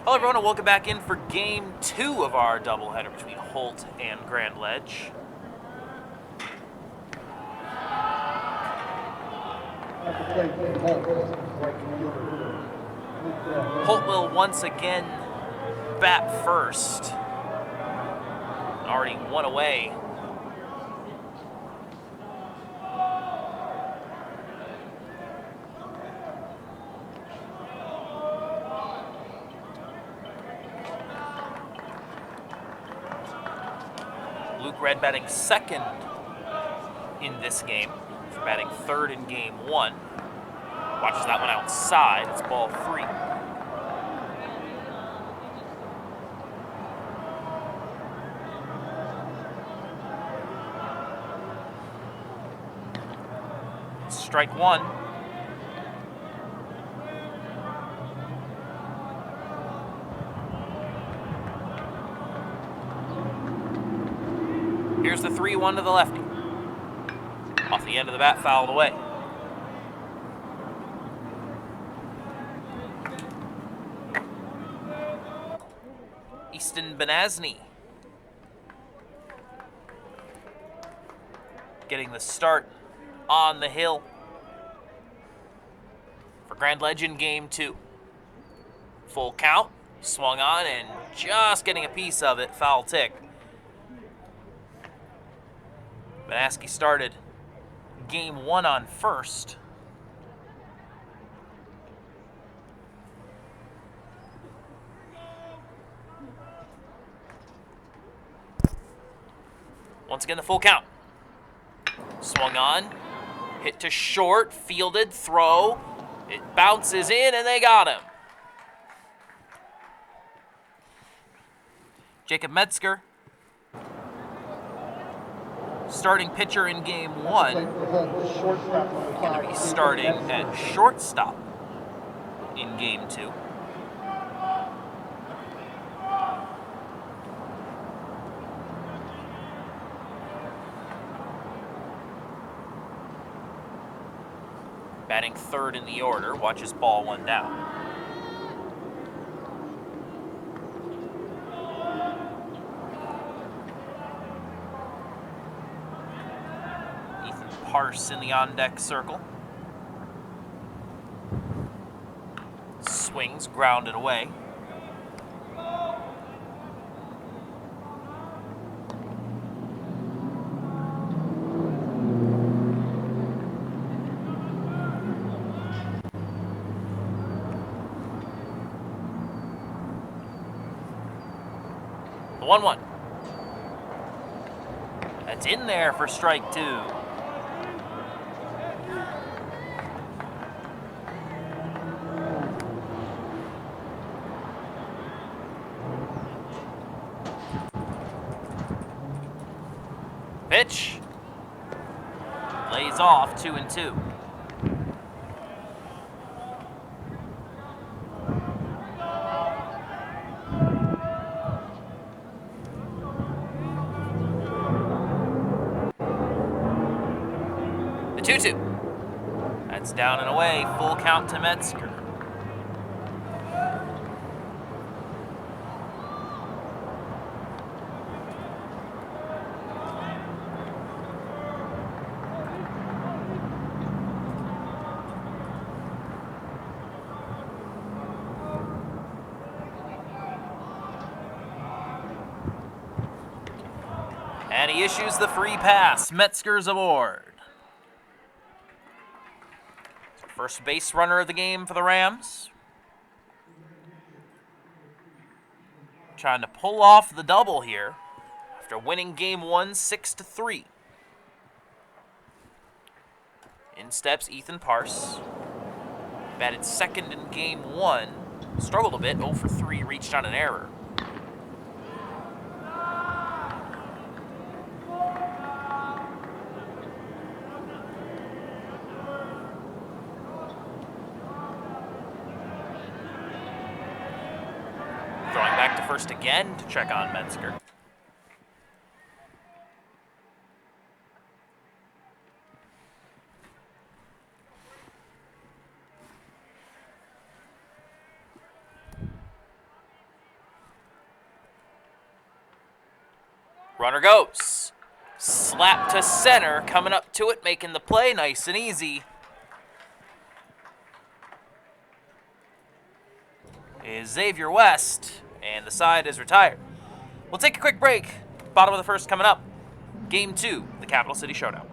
Hello everyone and welcome back in for Game 2 of our doubleheader between Holt and Grand Ledge. Holt will once again bat first. Already one away. Luke Red batting second in this game, for batting third in Game 1. Watches that one outside. It's ball 3. Strike 1. Here's the 3-1 to the lefty. Off the end of the bat, fouled away. Easton Benasny getting the start on the hill for Grand Ledge in Game 2. Full count, swung on and just getting a piece of it, foul tick. Benasky started Game 1 on first. Once again, the full count. Swung on, hit to short, fielded, throw. It bounces in, and they got him. Jacob Metzger, starting pitcher in Game 1, going to be starting at shortstop in Game 2. Batting third in the order, watches ball 1 down. Ethan Parse in the on-deck circle. Swings, grounded away. The 1-1. That's in there for strike 2. Pitch. Lays off, 2-2. The 2-2. That's down and away, full count to Metzger. And he issues the free pass. Metzger's aboard. First base runner of the game for the Rams. Trying to pull off the double here after winning Game 1 6-3. In steps Ethan Parse. Batted second in Game 1. Struggled a bit, 0 for 3, reached on an error. Throwing back to first again to check on Metzger. Runner goes. Slap to center, coming up to it, making the play nice and easy. Is Xavier West, and the side is retired. We'll take a quick break. Bottom of the first coming up. Game 2, the Capital City Showdown.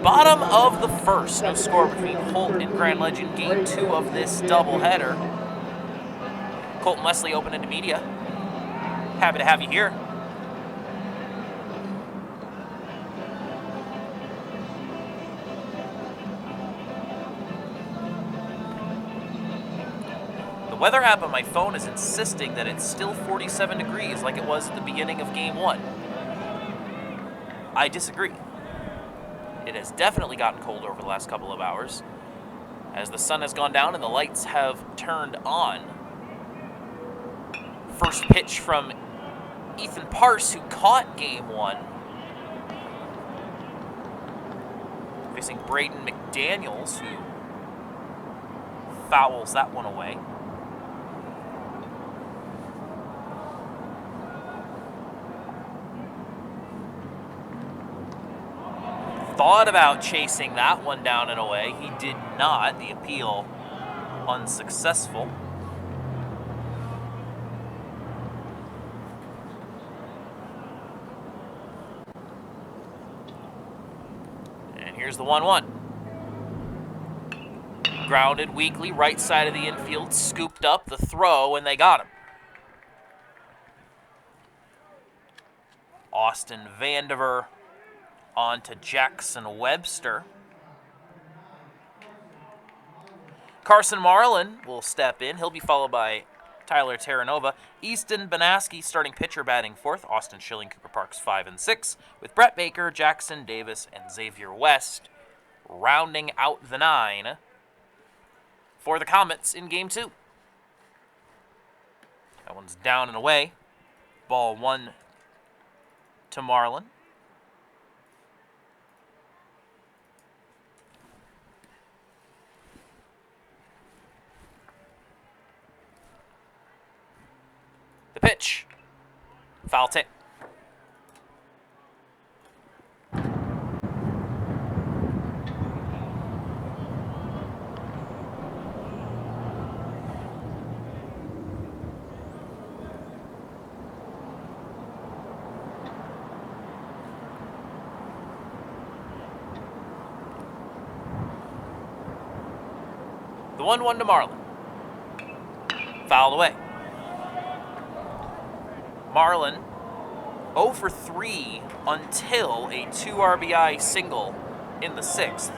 Bottom of the first. No score between Holt and Grand Legend. Game 2 of this doubleheader. Colton Wesley open into media. Happy to have you here. The weather app on my phone is insisting that it's still 47 degrees like it was at the beginning of Game 1. I disagree. It has definitely gotten colder over the last couple of hours as the sun has gone down and the lights have turned on. First pitch from Ethan Parse, who caught Game 1. Facing Braden McDaniels, who fouls that one away. Thought about chasing that one down and away. He did not. The appeal unsuccessful. And here's the 1-1. Grounded weakly, right side of the infield, scooped up the throw, and they got him. Austin Vandiver on to Jackson Webster. Carson Marlin will step in. He'll be followed by Tyler Terranova. Easton Banaski, starting pitcher, batting fourth. Austin Schilling, Cooper Parks, 5 and 6. With Brett Baker, Jackson Davis, and Xavier West rounding out the 9 for the Comets in Game 2. That one's down and away. Ball 1 to Marlin. The pitch. Foul tip. The 1-1 to Marlin. Fouled away. Marlin 0 for 3 until a 2 RBI single in the 6th.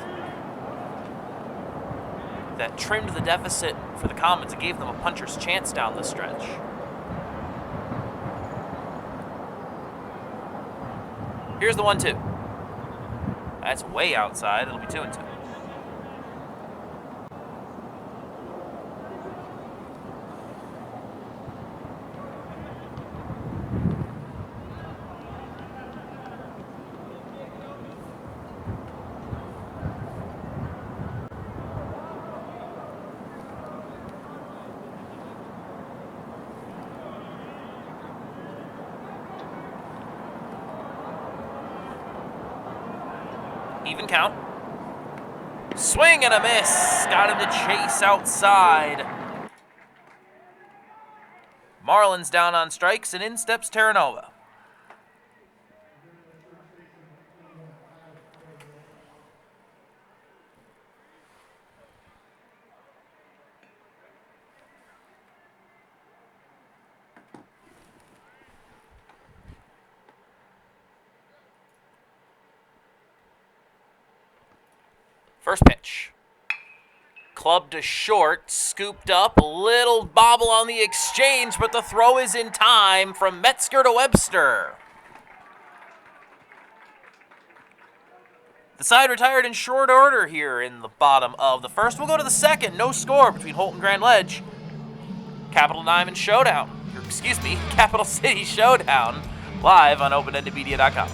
That trimmed the deficit for the Comets and gave them a puncher's chance down the stretch. Here's the 1-2. That's way outside. It'll be 2-2. Even count. Swing and a miss. Got him to chase outside. Marlin's down on strikes, and in steps Terranova. First pitch. Clubbed to short, scooped up, a little bobble on the exchange, but the throw is in time from Metzger to Webster. The side retired in short order here in the bottom of the first. We'll go to the second. No score between Holt and Grand Ledge. Capital City Showdown, live on OpenEndedMedia.com.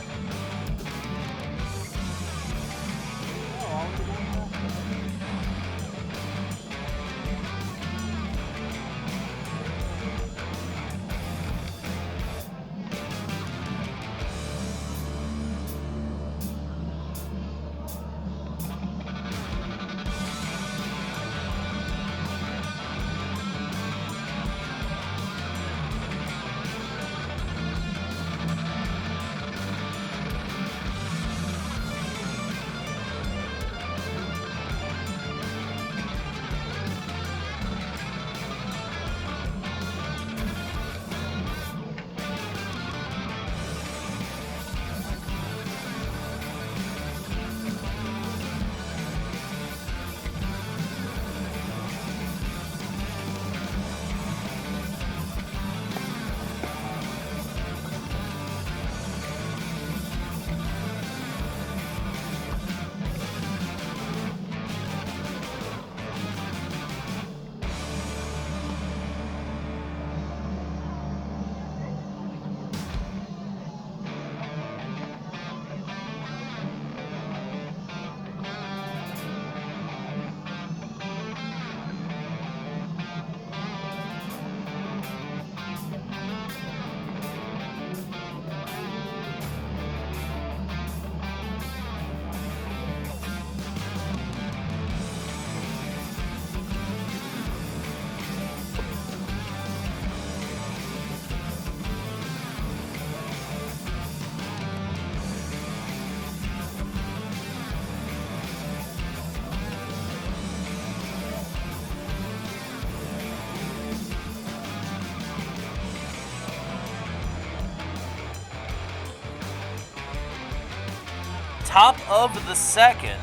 Top of the second.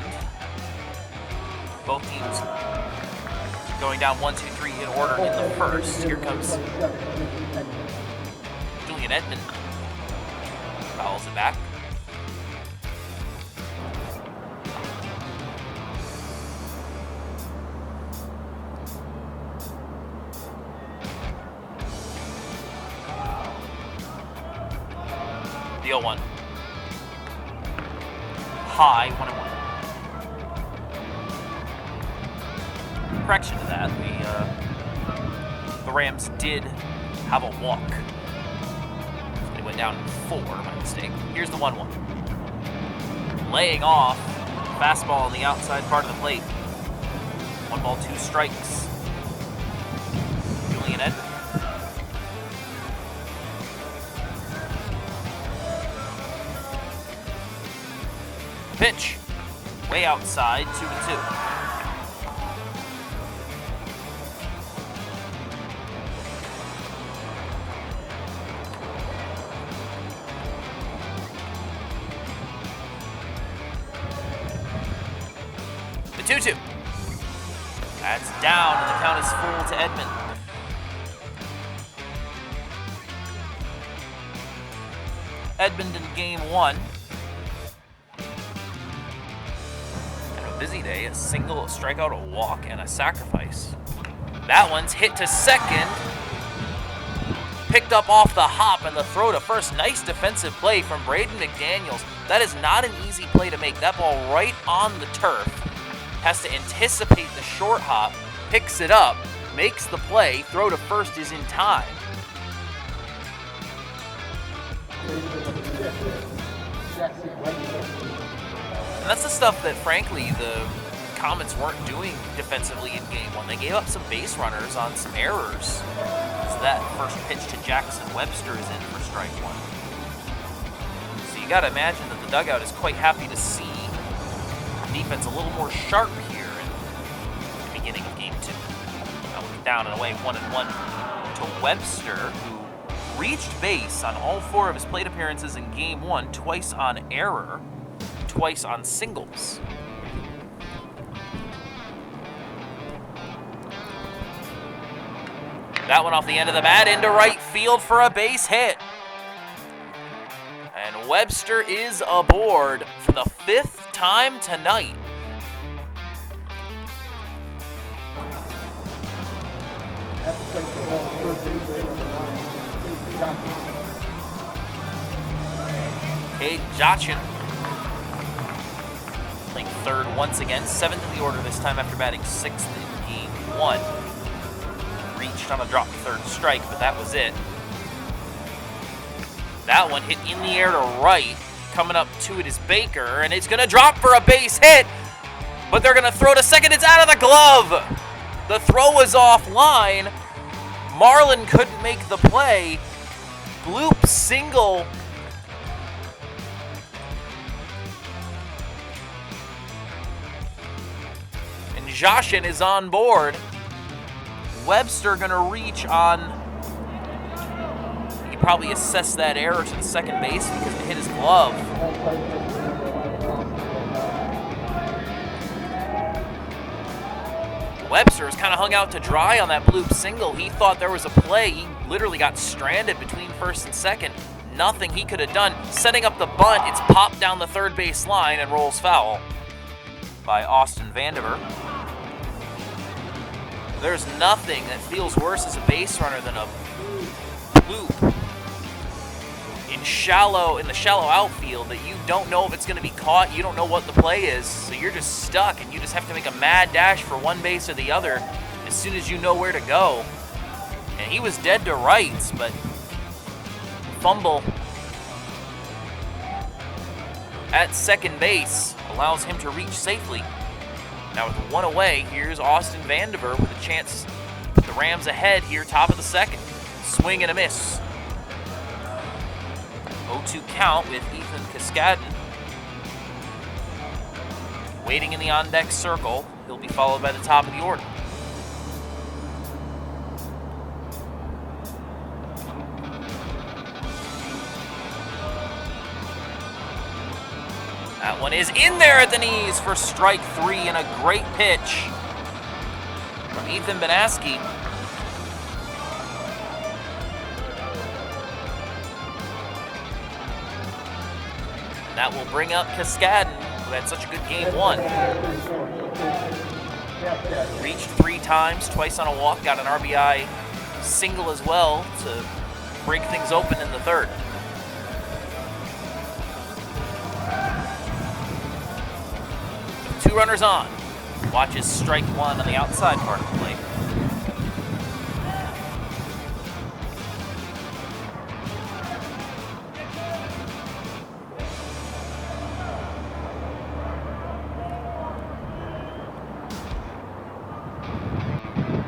Both teams going down 1-2-3 in order in the first. Here comes Julian Edmond. Fouls it back. The 0-1. High, 1-1. Correction to that, the Rams did have a walk. They went down 4, my mistake. Here's the 1-1. Laying off, fastball on the outside part of the plate. 1 ball, 2 strikes. Julian Edmond. Pitch, way outside, 2-2. down, and the count is full to Edmond. Edmond in game 1. And a busy day, a single, a strikeout, a walk, and a sacrifice. That one's hit to second. Picked up off the hop and the throw to first. Nice defensive play from Braden McDaniels. That is not an easy play to make. That ball right on the turf. Has to anticipate the short hop, picks it up, makes the play, throw to first is in time. And that's the stuff that, frankly, the Comets weren't doing defensively in game 1. They gave up some base runners on some errors. So that first pitch to Jackson Webster is in for strike 1. So you got to imagine that the dugout is quite happy to see the defense a little more sharp here in the beginning of game 2. That one's down and away, 1-1 to Webster, who reached base on all 4 of his plate appearances in game 1, twice on error, twice on singles. That one off the end of the bat into right field for a base hit. And Webster is aboard for the 5th time tonight. Kate Jachin playing third once again, 7th in the order this time after batting 6th in game 1. Reached on a drop to third strike, but that was it. That one hit in the air to right. Coming up to it is Baker, and it's going to drop for a base hit, but they're going to throw to second. It's out of the glove. The throw was offline. Marlin couldn't make the play. Bloop single. And Joshin is on board. Webster gonna reach on, he probably assessed that error to the second base because it hit his glove. Webster is kind of hung out to dry on that bloop single. He thought there was a play. He literally got stranded between first and second. Nothing he could have done. Setting up the bunt, it's popped down the third base line and rolls foul by Austin Vandiver. There's nothing that feels worse as a base runner than a bloop in the shallow outfield that you don't know if it's going to be caught. You don't know what the play is, so you're just stuck, and you just have to make a mad dash for one base or the other as soon as you know where to go. And he was dead to rights, but fumble at second base allows him to reach safely. Now with 1 away, here's Austin Vandiver with a chance to put the Rams ahead here, top of the second. Swing and a miss. 0-2 count with Ethan Cascadden. Waiting in the on-deck circle. He'll be followed by the top of the order. That one is in there at the knees for strike 3, and a great pitch from Ethan Banaski. That will bring up Cascadden, who had such a good game 1. Reached 3 times, twice on a walk, got an RBI single as well to break things open in the third. With 2 runners on, watches strike 1 on the outside part of the plate.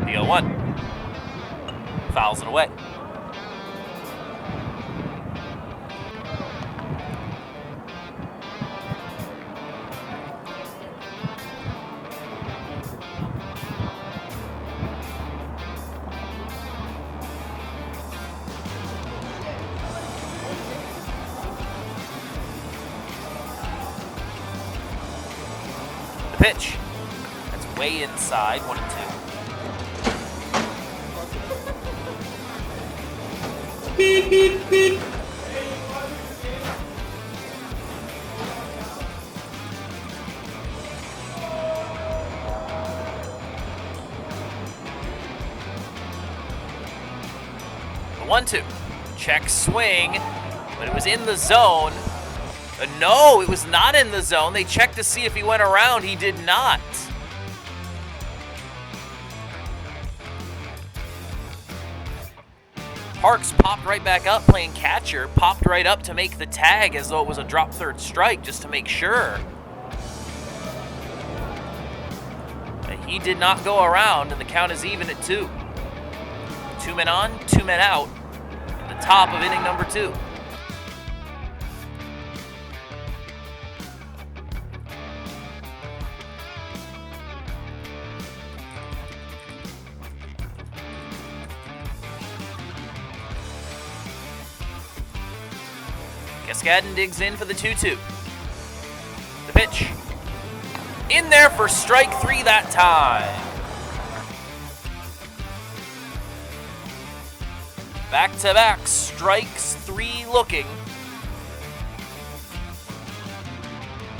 The 0-1. Fouls it away. The pitch. That's way inside, 1-2. The 1-2. Check swing, but it was in the zone. No, it was not in the zone. They checked to see if he went around. He did not. Parks popped right back up playing catcher, popped right up to make the tag as though it was a drop third strike just to make sure. But he did not go around, and the count is even at 2. 2 men on, 2 men out. At the top of inning number 2. Cascadden digs in for the 2-2. The pitch. In there for strike 3 that time. Back-to-back strikes 3 looking.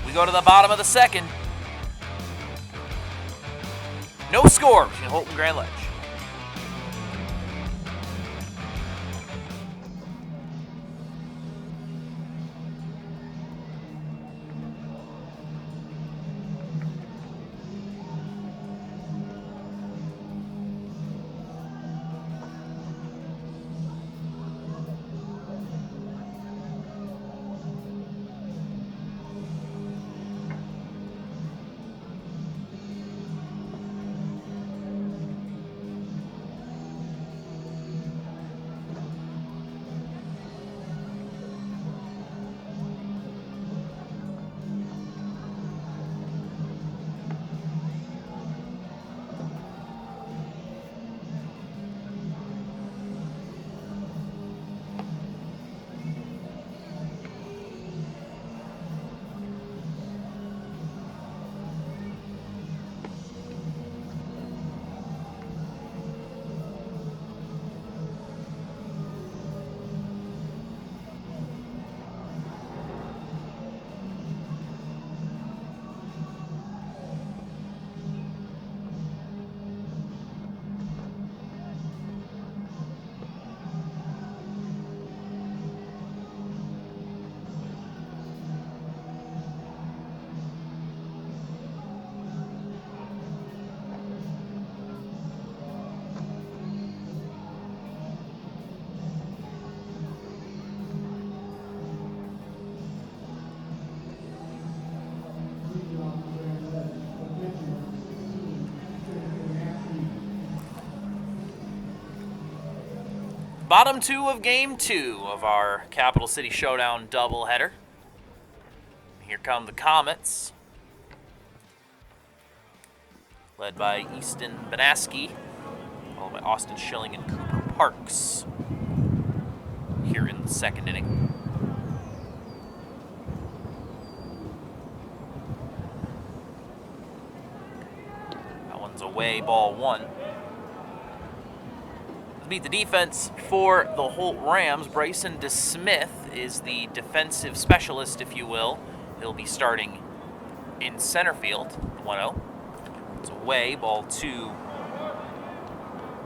We go to the bottom of the second. No score between Holt and Grand Ledge. Bottom 2 of Game 2 of our Capital City Showdown doubleheader. Here come the Comets, led by Easton Banaski, followed by Austin Schilling and Cooper Parks here in the second inning. That one's away, ball 1. Meet the defense for the Holt Rams. Bryson DeSmith is the defensive specialist, if you will. He'll be starting in center field, 1-0. It's away, ball 2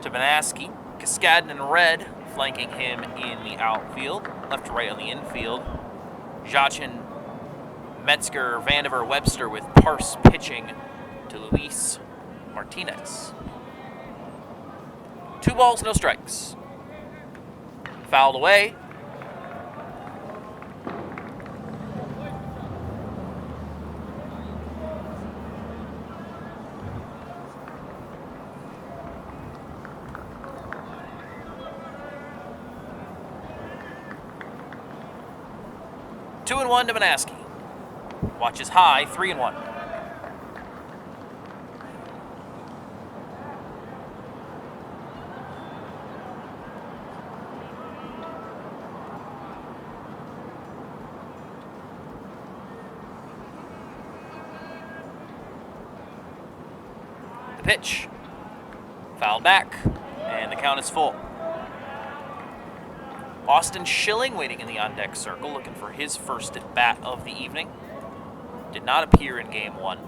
to Banaski. Cascadden in red, flanking him in the outfield. Left to right on the infield. Jachin, Metzger, Vandiver, Webster with Parse pitching to Luis Martinez. 2 balls, no strikes. Fouled away. Two and 1 to Banaski. Watches high, 3-1. The pitch. Fouled back, and the count is full. Austin Schilling waiting in the on-deck circle, looking for his first at-bat of the evening. Did not appear in Game 1. It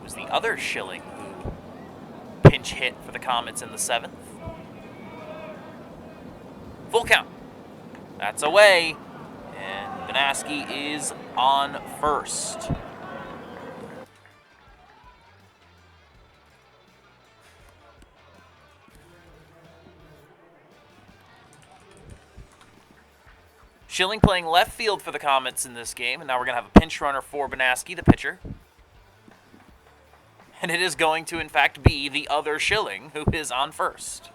was the other Schilling who pinch hit for the Comets in the 7th. Full count. That's away. And Banaski is on first. Schilling playing left field for the Comets in this game, and now we're going to have a pinch runner for Banaski, the pitcher. And it is going to, in fact, be the other Schilling who is on first.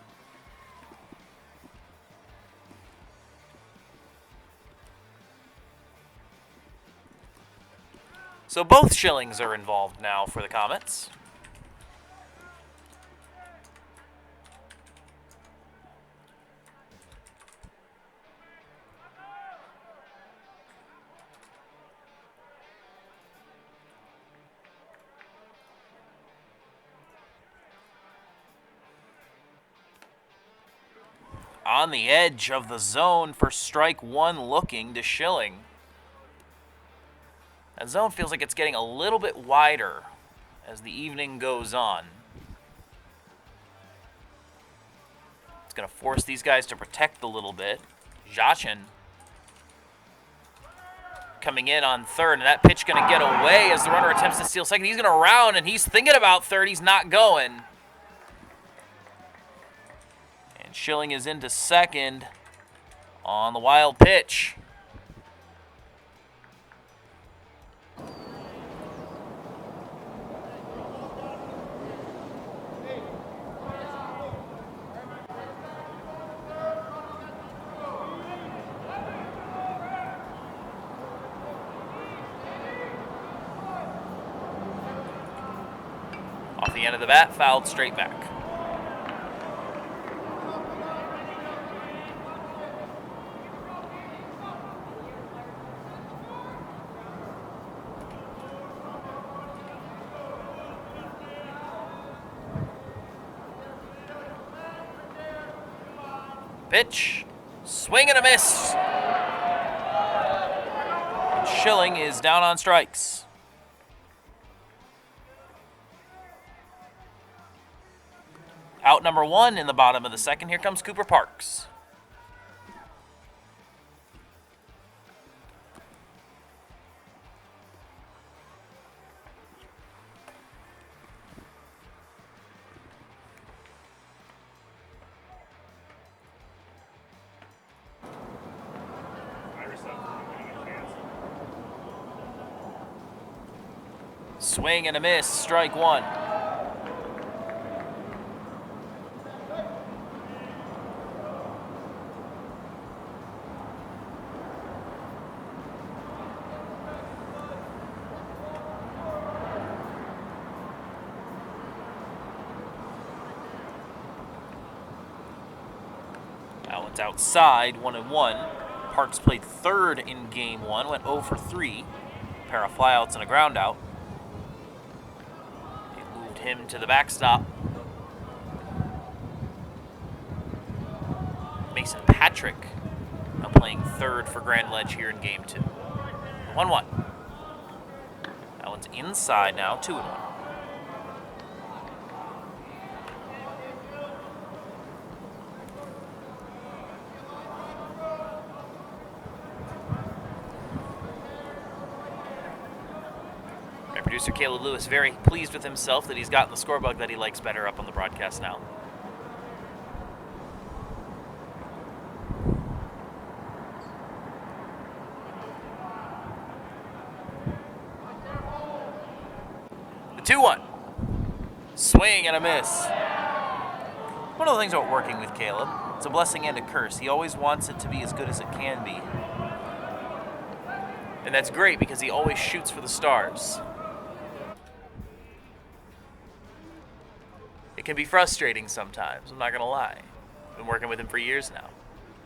So both Schillings are involved now for the Comets. On the edge of the zone for strike one, looking to Schilling. That zone feels like it's getting a little bit wider as the evening goes on. It's going to force these guys to protect a little bit. Jachin coming in on third, and that pitch going to get away as the runner attempts to steal second. He's going to round, and he's thinking about third. He's not going. And Schilling is into second on the wild pitch. Off the end of the bat, fouled straight back. Pitch, swing and a miss. And Schilling is down on strikes. Out number one in the bottom of the second. Here comes Cooper Parks. Swing and a miss, strike one. That one's outside, 1-1. Parks played third in Game 1, went 0 for 3. A pair of flyouts and a ground out. Him to the backstop. Mason Patrick now playing third for Grand Ledge here in Game 2. 1-1. That one's inside now, 2-1. Producer Caleb Lewis very pleased with himself that he's gotten the score bug that he likes better up on the broadcast now. The 2-1. Swing and a miss. One of the things about working with Caleb, it's a blessing and a curse. He always wants it to be as good as it can be. And that's great because he always shoots for the stars. It can be frustrating sometimes, I'm not going to lie. Been working with him for years now.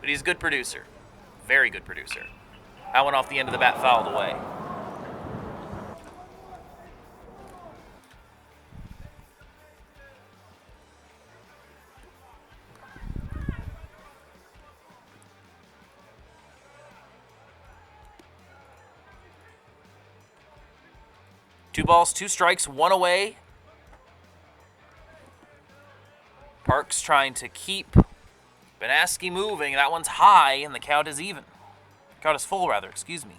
But he's a good producer. Very good producer. That one off the end of the bat fouled away. 2 balls, 2 strikes, 1 away. Parks trying to keep Banaski moving. That one's high, and the count is even. Count is full, rather. Excuse me.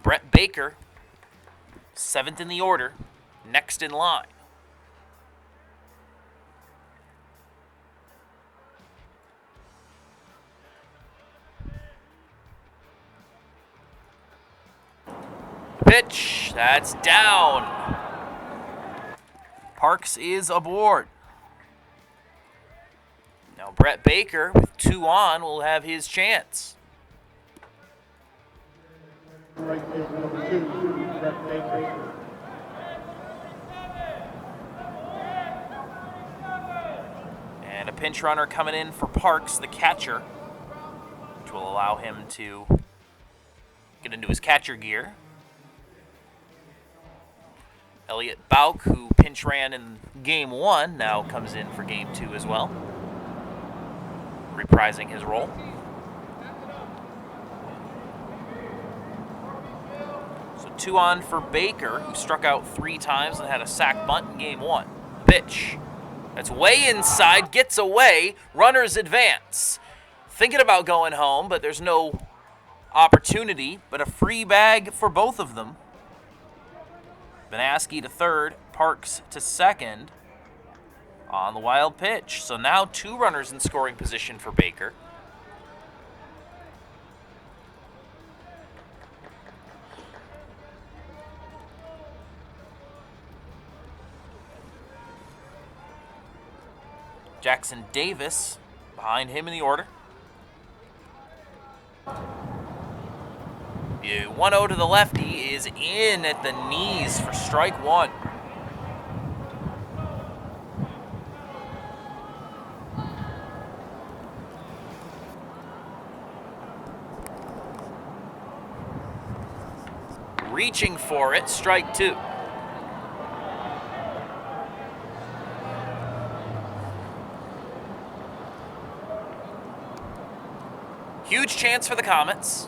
Brett Baker, 7th in the order, next in line. Pitch, that's down. Parks is aboard. Now Brett Baker, with 2 on, will have his chance. Right field number 2, Brett Baker. And a pinch runner coming in for Parks, the catcher, which will allow him to get into his catcher gear. Elliot Bauk, who pinch ran in Game 1, now comes in for Game 2 as well, reprising his role. So 2 on for Baker, who struck out 3 times and had a sac bunt in Game 1. Pitch. That's way inside, gets away, runners advance. Thinking about going home, but there's no opportunity, but a free bag for both of them. Banaski to third, Parks to second on the wild pitch. So now 2 runners in scoring position for Baker. Jackson Davis behind him in the order. 1-0 to the lefty is in at the knees for strike 1. Reaching for it, strike 2. Huge chance for the Comets.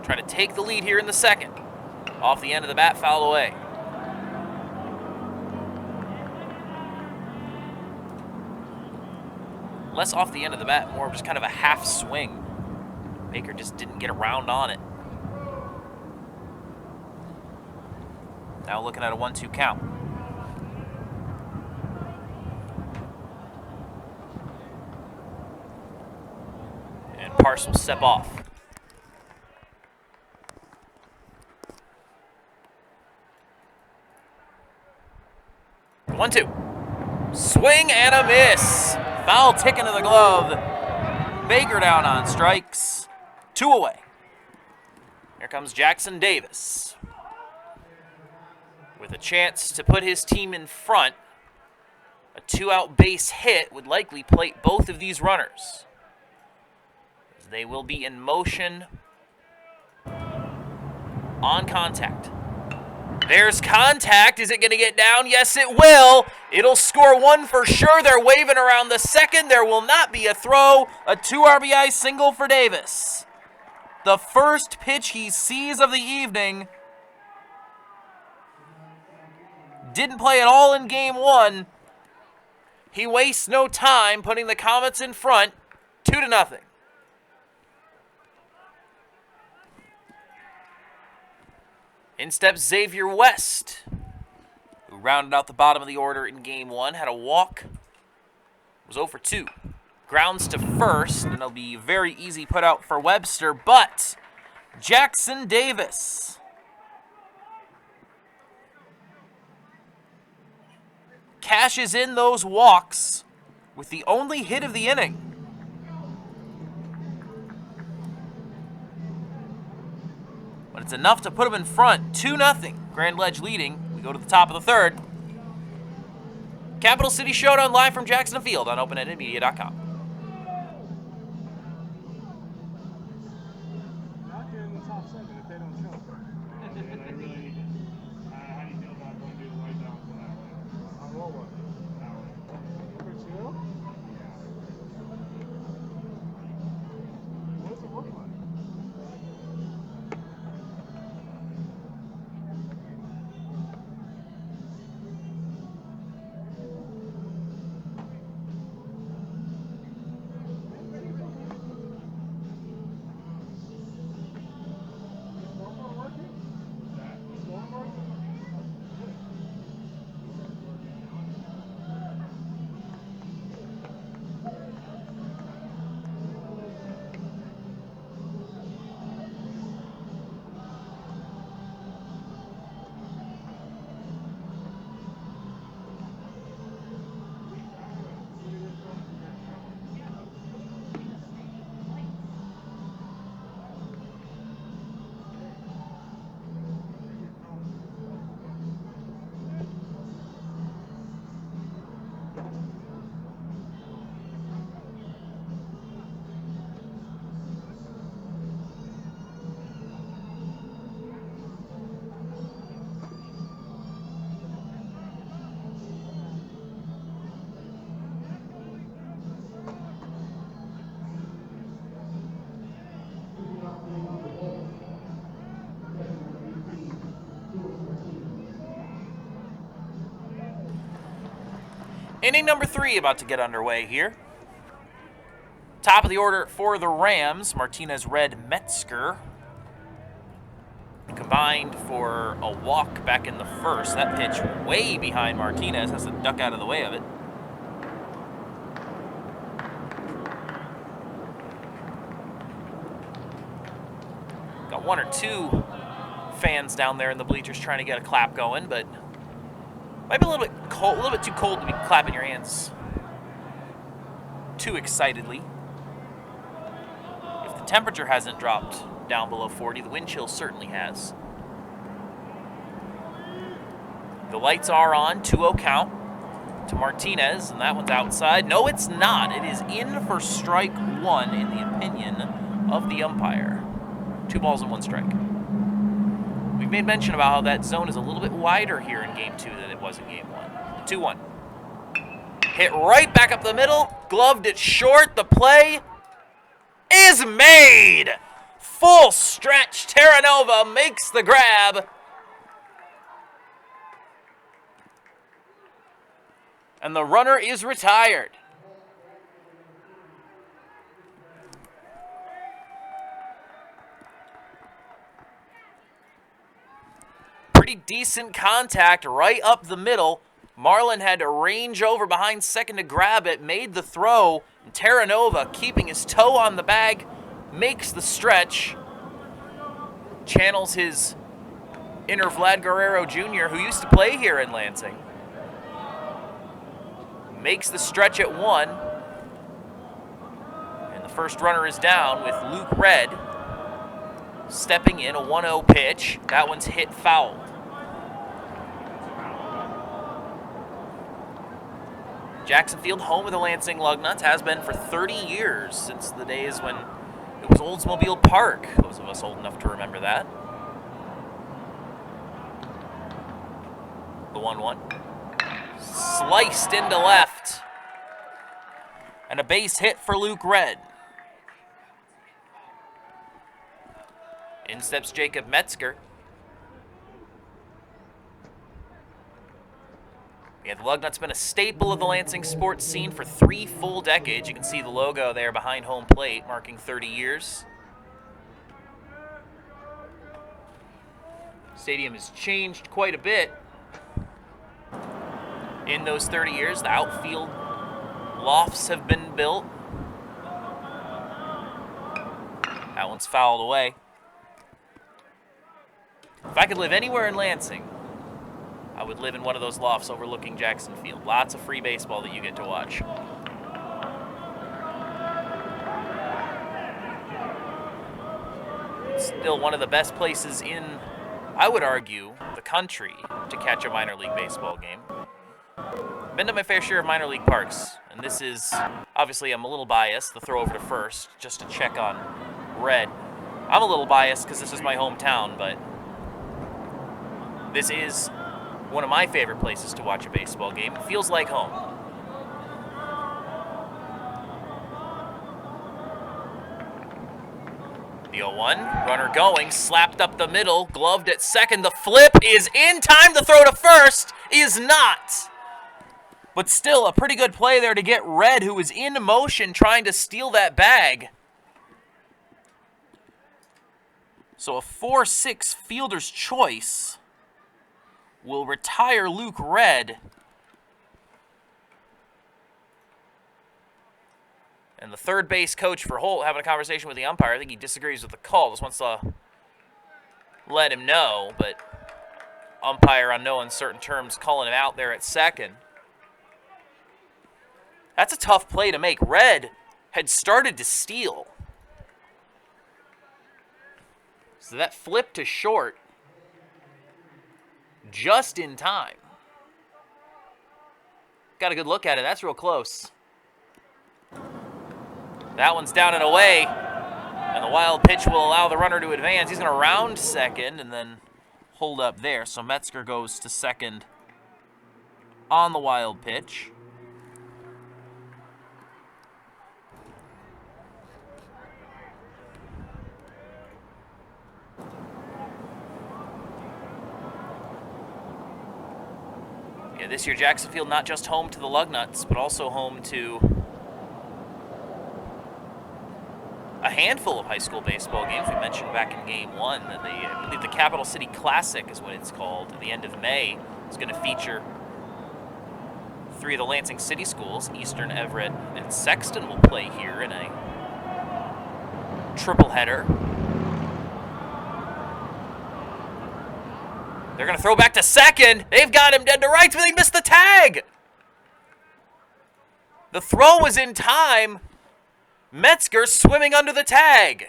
Trying to take the lead here in the second. Off the end of the bat, foul away. Less off the end of the bat, more of just kind of a half swing. Baker just didn't get around on it. Now looking at a 1-2 count. And Parks will step off. 1-2. Swing and a miss. Foul tick into the glove. Baker down on strikes. 2 away. Here comes Jackson Davis with a chance to put his team in front. A 2-out base hit would likely plate both of these runners. They will be in motion on contact. There's contact. Is it going to get down? Yes, it will. It'll score 1 for sure. They're waving around the second. There will not be a throw. A 2 RBI single for Davis. The first pitch he sees of the evening. Didn't play at all in Game 1. He wastes no time putting the Comets in front, 2-0. In steps Xavier West, who rounded out the bottom of the order in Game 1, had a walk, was 0 for 2. Grounds to first, and it'll be very easy put out for Webster, but Jackson Davis cashes in those walks with the only hit of the inning. But it's enough to put him in front, 2-0. Grand Ledge leading. We go to the top of the third. Capital City Showdown live from Jackson Field on OpenEndedMedia.com. Not in the top 7 if they don't show. How do you feel about going to do the white down for that one? On what one? That one. Number 2? Yeah. What does it look like? Inning number 3 about to get underway here. Top of the order for the Rams, Martinez, Red, Metzger. Combined for a walk back in the first. That pitch way behind Martinez. Has to duck out of the way of it. Got 1 or 2 fans down there in the bleachers trying to get a clap going, but might be a little bit cold, a little bit too cold to be clapping your hands too excitedly. If the temperature hasn't dropped down below 40, the wind chill certainly has. The lights are on, 2-0 count to Martinez, and that one's outside. No, it's not. It is in for strike 1 in the opinion of the umpire. 2 balls and 1 strike. We've made mention about how that zone is a little bit wider here in Game 2 than it was in Game 1. 2-1. Hit right back up the middle, gloved it short. The play is made. Full stretch. Terranova makes the grab. And the runner is retired. Pretty decent contact right up the middle. Marlin had to range over behind second to grab it, made the throw. And Terranova, keeping his toe on the bag, makes the stretch. Channels his inner Vlad Guerrero Jr., who used to play here in Lansing. Makes the stretch at 1. And the first runner is down with Luke Red stepping in, a 1-0 pitch. That one's hit foul. Jackson Field, home of the Lansing Lugnuts, has been for 30 years, since the days when it was Oldsmobile Park. Those of us old enough to remember that. The 1-1. Sliced into left. And a base hit for Luke Red. In steps Jacob Metzger. Yeah, the Lugnut's been a staple of the Lansing sports scene for 3 full decades. You can see the logo there behind home plate, marking 30 years. Stadium has changed quite a bit in those 30 years. The outfield lofts have been built. That one's fouled away. If I could live anywhere in Lansing, I would live in one of those lofts overlooking Jackson Field. Lots of free baseball that you get to watch. Still one of the best places in, I would argue, the country to catch a minor league baseball game. Been to my fair share of minor league parks, and this is, obviously I'm a little biased, the throw over to first, just to check on Red. I'm a little biased because this is my hometown, but this is one of my favorite places to watch a baseball game. It feels like home. The 0-1, runner going, slapped up the middle, gloved at second. The flip is in time. The throw to first is not. But still a pretty good play there to get Red, who was in motion trying to steal that bag. So a 4-6 fielder's choice will retire Luke Red. And the third base coach for Holt having a conversation with the umpire. I think he disagrees with the call. Just wants to let him know, but umpire on no uncertain terms calling him out there at second. That's a tough play to make. Red had started to steal. So that flip to short just in time. Got a good look at it. That's real close. That one's down and away. And the wild pitch will allow the runner to advance. He's going to round second and then hold up there. So Metzger goes to second on the wild pitch. Yeah, This year, Jackson Field not just home to the Lugnuts, but also home to a handful of high school baseball games. We mentioned back in Game 1 that I believe the Capital City Classic is what it's called. At the end of May, is going to feature 3 of the Lansing City schools. Eastern, Everett, and Sexton will play here in a triple header. They're going to throw back to second. They've got him dead to rights, but they missed the tag. The throw was in time. Metzger swimming under the tag.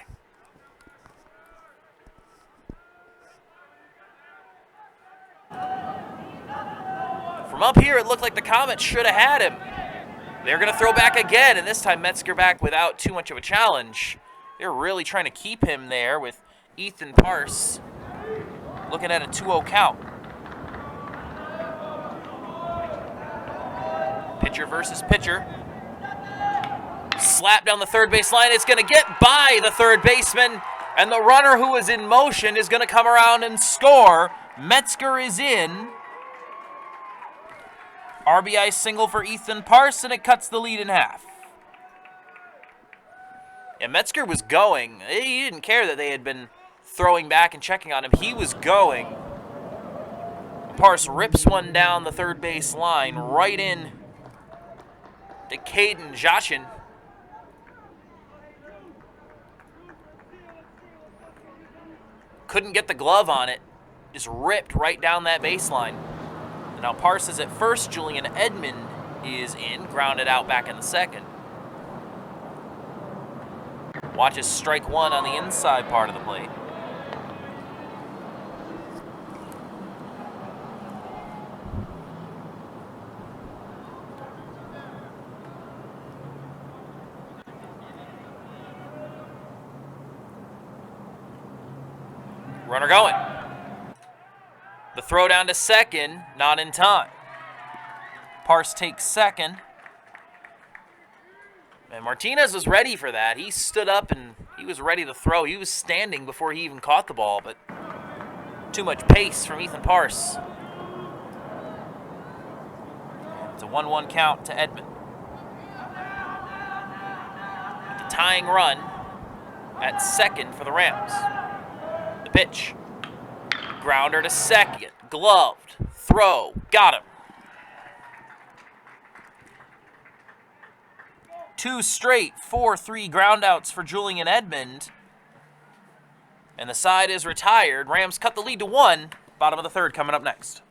From up here, it looked like the Comets should have had him. They're going to throw back again, and this time Metzger back without too much of a challenge. They're really trying to keep him there with Ethan Parse looking at a 2-0 count. Pitcher versus pitcher. Slap down the third base line. It's going to get by the third baseman, and the runner who is in motion is going to come around and score. Metzger is in. RBI single for Ethan Parse, and it cuts the lead in half. And Metzger was going. He didn't care that they had been throwing back and checking on him. He was going. Parse rips one down the third base line, right in to Caden Joshin. Couldn't get the glove on it. Just ripped right down that baseline. And now Parse is at first. Julian Edmond is in. Grounded out back in the second. Watches strike one on the inside part of the plate. Runner going. The throw down to second, not in time. Parse takes second. And Martinez was ready for that. He stood up and he was ready to throw. He was standing before he even caught the ball, but too much pace from Ethan Parse. It's a 1-1 count to Edmond. The tying run at second for the Rams. The pitch. Grounder to second. Gloved. Throw. Got him. 2 straight 4-3 groundouts for Julian Edmond. And the side is retired. Rams cut the lead to 1. Bottom of the third coming up next.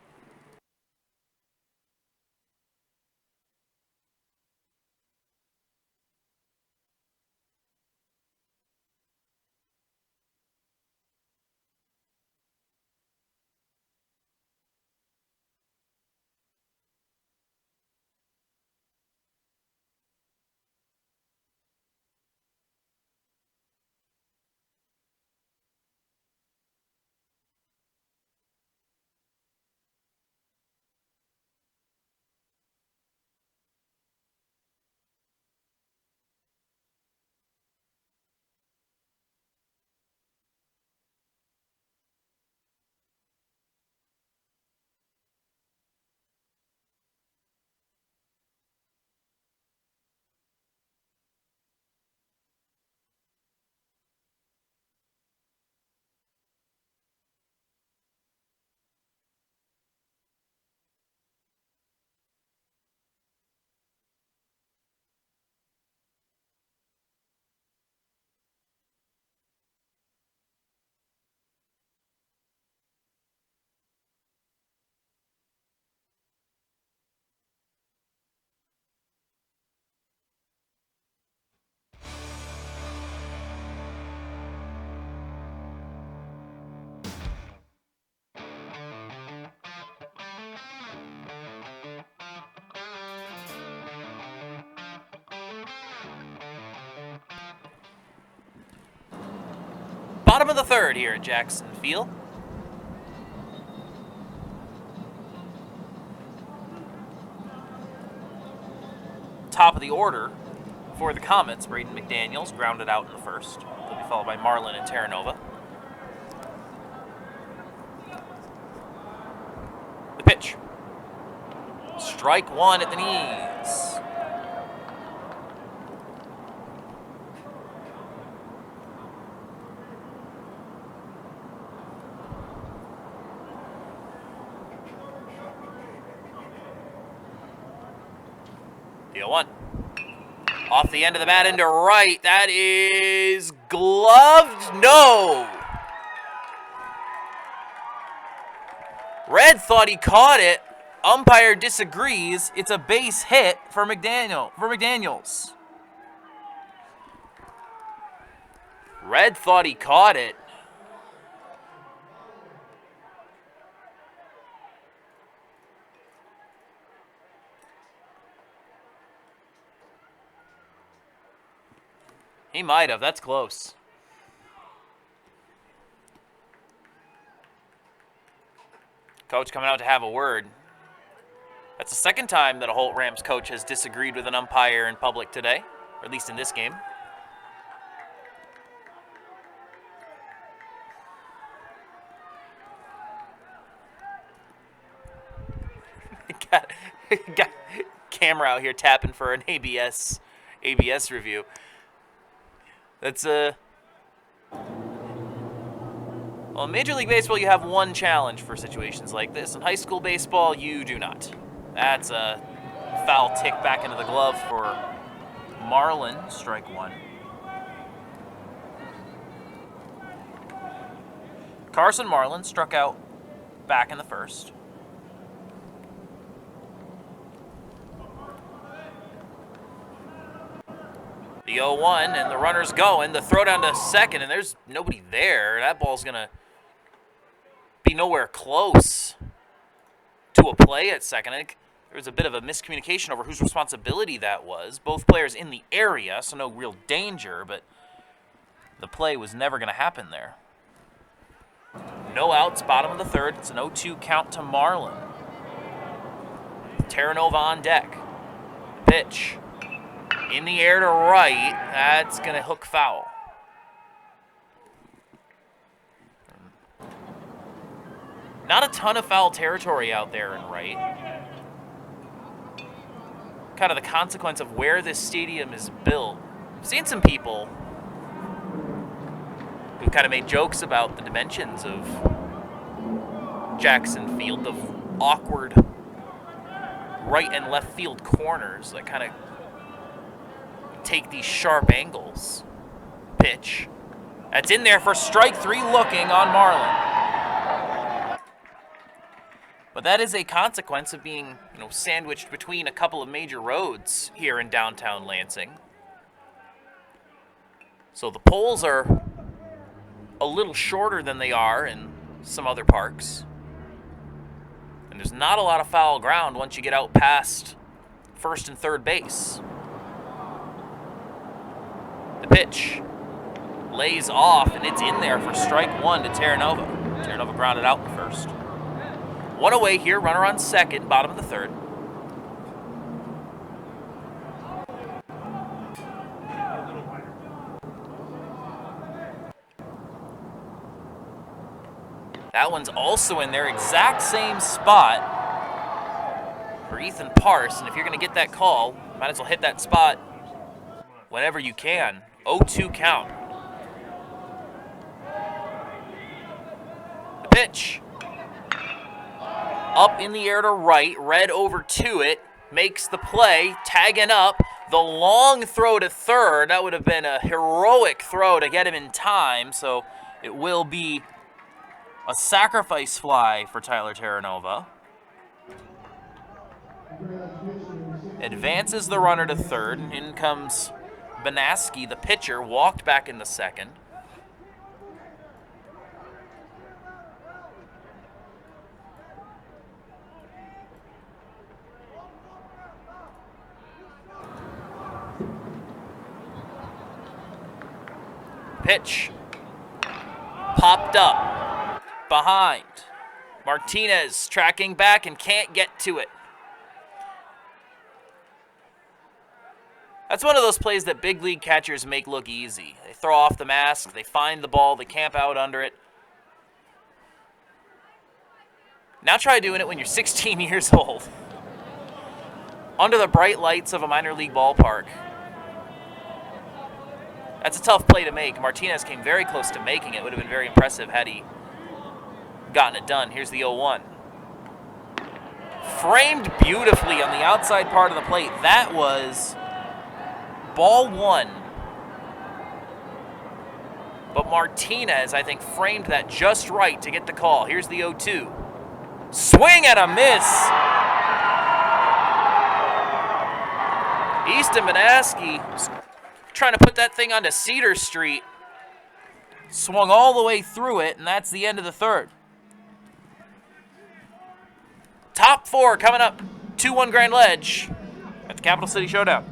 Bottom of the third here at Jackson Field. Top of the order for the Comets, Braden McDaniels grounded out in the first. He'll be followed by Marlin and Terranova. The pitch. Strike one at the knees. The 0-1. Off the end of the bat into right. That is gloved. No. Red thought he caught it. Umpire disagrees. It's a base hit for McDaniels. Red thought he caught it. He might have. That's close. Coach coming out to have a word. That's the second time that a Holt Rams coach has disagreed with an umpire in public today, or at least in this game. got camera out here tapping for an ABS review. That's well, in Major League Baseball, you have one challenge for situations like this. In high school baseball, you do not. That's a foul tick back into the glove for Marlin, strike one. Carson Marlin struck out back in the first. The 0-1, and the runner's going. The throw down to second, and there's nobody there. That ball's going to be nowhere close to a play at second. I think there was a bit of a miscommunication over whose responsibility that was. Both players in the area, so no real danger, but the play was never going to happen there. No outs, bottom of the third. It's an 0-2 count to Marlin. Terranova on deck. Pitch. In the air to right. That's going to hook foul. Not a ton of foul territory out there in right. Kind of the consequence of where this stadium is built. I've seen some people who kind of made jokes about the dimensions of Jackson Field, the awkward right and left field corners that kind of take these sharp angles. Pitch. That's in there for strike three, looking on Marlin. But that is a consequence of being, sandwiched between a couple of major roads here in downtown Lansing. So the poles are a little shorter than they are in some other parks. And there's not a lot of foul ground once you get out past first and third base. The pitch lays off, and it's in there for strike one to Terranova. Terranova grounded out in the first. One away here, runner on second, bottom of the third. That one's also in their exact same spot for Ethan Parse, and if you're going to get that call, might as well hit that spot whenever you can. 0-2 count. The pitch. Up in the air to right, Red over to it, makes the play, tagging up. The long throw to third, that would have been a heroic throw to get him in time, so it will be a sacrifice fly for Tyler Terranova. Advances the runner to third, and in comes Banaski, the pitcher, walked back in the second. Pitch. Popped up. Behind. Martinez tracking back and can't get to it. That's one of those plays that big league catchers make look easy. They throw off the mask, they find the ball, they camp out under it. Now try doing it when you're 16 years old. under the bright lights of a minor league ballpark. That's a tough play to make. Martinez came very close to making it. Would have been very impressive had he gotten it done. Here's the 0-1. Framed beautifully on the outside part of the plate. That was ball 1. But Martinez, I think, framed that just right to get the call. Here's the 0-2. Swing and a miss. Easton Banaski trying to put that thing onto Cedar Street. Swung all the way through it, and that's the end of the third. Top 4 coming up. 2-1 Grand Ledge at the Capital City Showdown.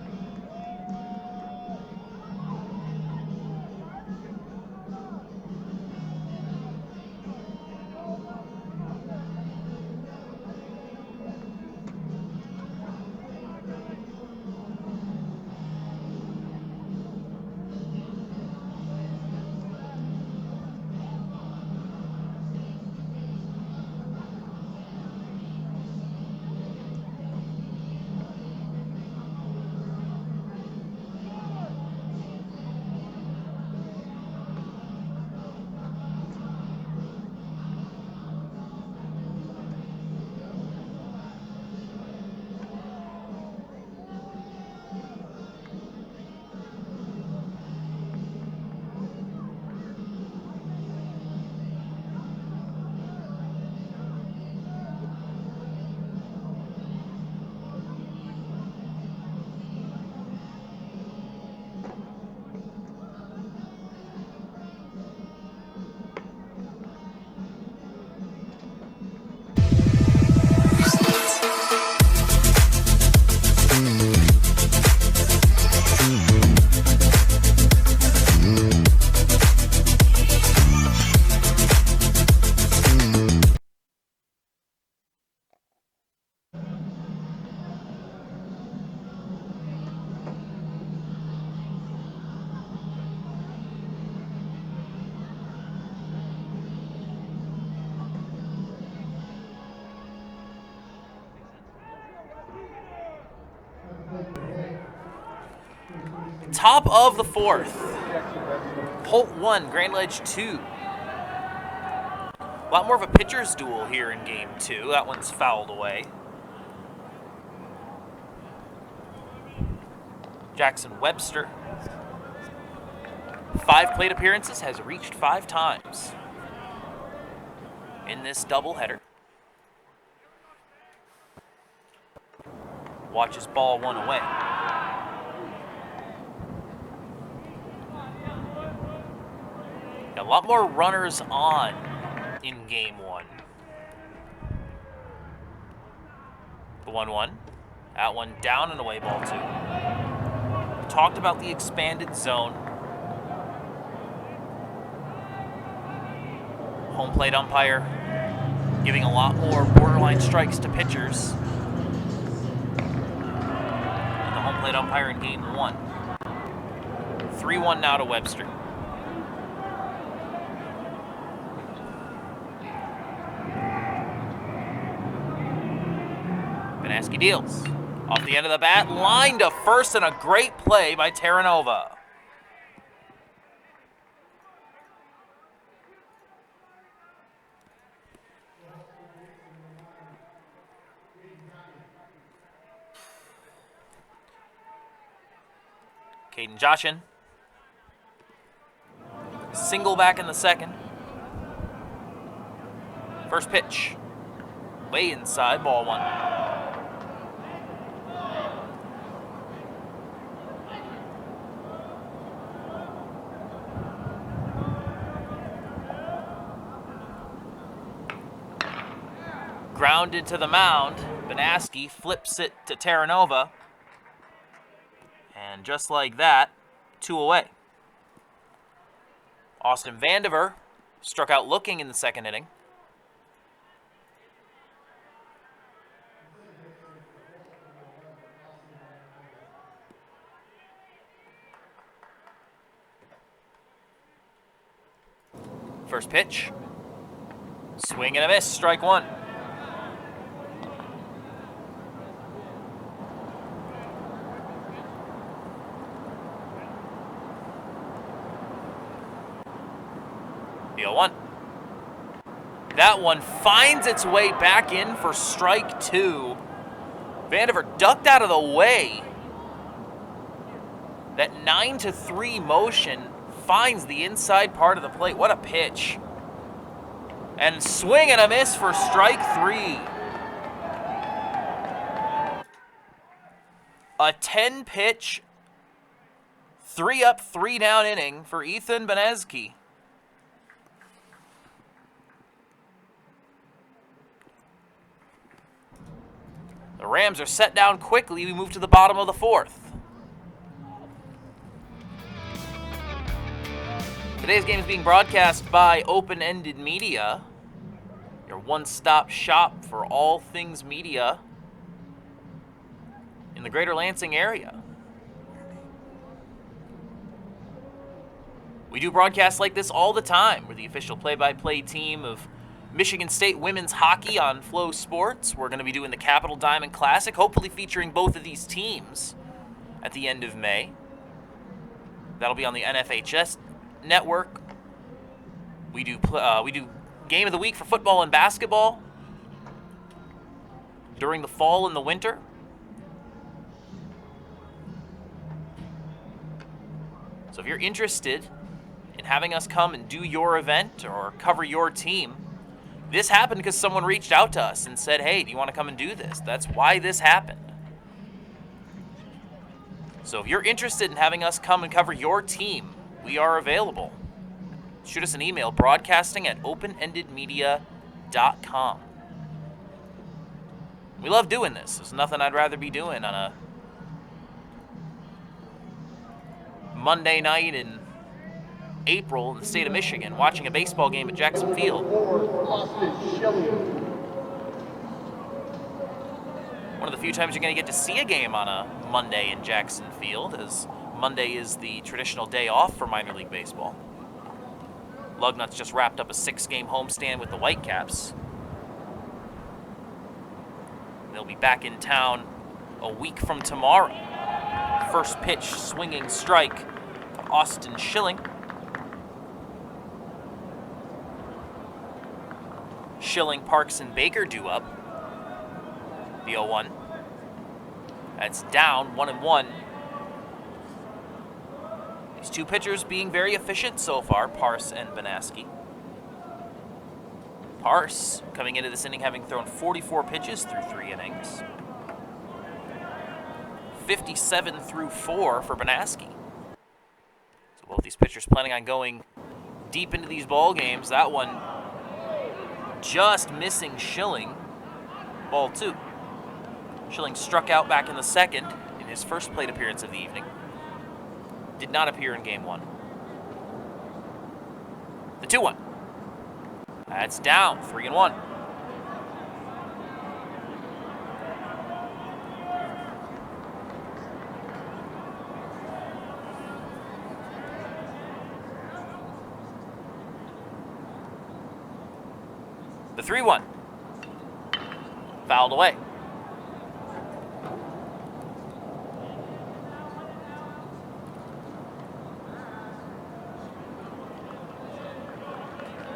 Top of the 4th. Holt 1, Grand Ledge 2. A lot more of a pitcher's duel here in game 2. That one's fouled away. Jackson Webster, 5 plate appearances, has reached 5 times in this doubleheader. Watches ball 1 away. A lot more runners on in game 1. The 1-1. That one down and away, ball 2. Talked about the expanded zone. Home plate umpire giving a lot more borderline strikes to pitchers than the home plate umpire in game 1. 3-1 now to Webster. Banaski deals. Off the end of the bat, line to first, and a great play by Terranova. Caden Joshin. Single back in the second. First pitch. Way inside, ball 1. Grounded to the mound. Banaski flips it to Terranova. And just like that, 2 away. Austin Vandiver struck out looking in the second inning. First pitch. Swing and a miss, strike 1. The 0-1. That one finds its way back in for strike 2. Vandiver ducked out of the way. That 9-3 motion finds the inside part of the plate. What a pitch. And swing and a miss for strike 3. A 10-pitch, 3-up, 3-down inning for Ethan Beneski. The Rams are set down quickly. We move to the bottom of the 4th. Today's game is being broadcast by Open Ended Media, your one-stop shop for all things media in the greater Lansing area. We do broadcasts like this all the time. We're the official play-by-play team of Michigan State women's hockey on Flow Sports. We're going to be doing the Capital Diamond Classic, hopefully featuring both of these teams at the end of May. That'll be on the NFHS network. We do game of the week for football and basketball during the fall and the winter. So if you're interested in having us come and do your event or cover your team, this happened because someone reached out to us and said, hey, do you want to come and do this? That's why this happened. So if you're interested in having us come and cover your team, we are available. Shoot us an email, broadcasting@openendedmedia.com. We love doing this. There's nothing I'd rather be doing on a Monday night in April in the state of Michigan, watching a baseball game at Jackson Field. One of the few times you're going to get to see a game on a Monday in Jackson Field, as Monday is the traditional day off for minor league baseball. Lugnuts just wrapped up a 6-game homestand with the Whitecaps. They'll be back in town a week from tomorrow. First pitch, swinging strike to Austin Schilling. Schilling, Parks, and Baker due up. The 0-1. That's down, 1-1. These two pitchers being very efficient so far, Parse and Benaski. Parse coming into this inning having thrown 44 pitches through 3 innings. 57 through 4 for Benaski. So both these pitchers planning on going deep into these ball games. That one just missing Schilling. Ball 2. Schilling struck out back in the 2nd in his first plate appearance of the evening. Did not appear in game 1. The 2-1. That's down, 3-1. The 3-1. Fouled away.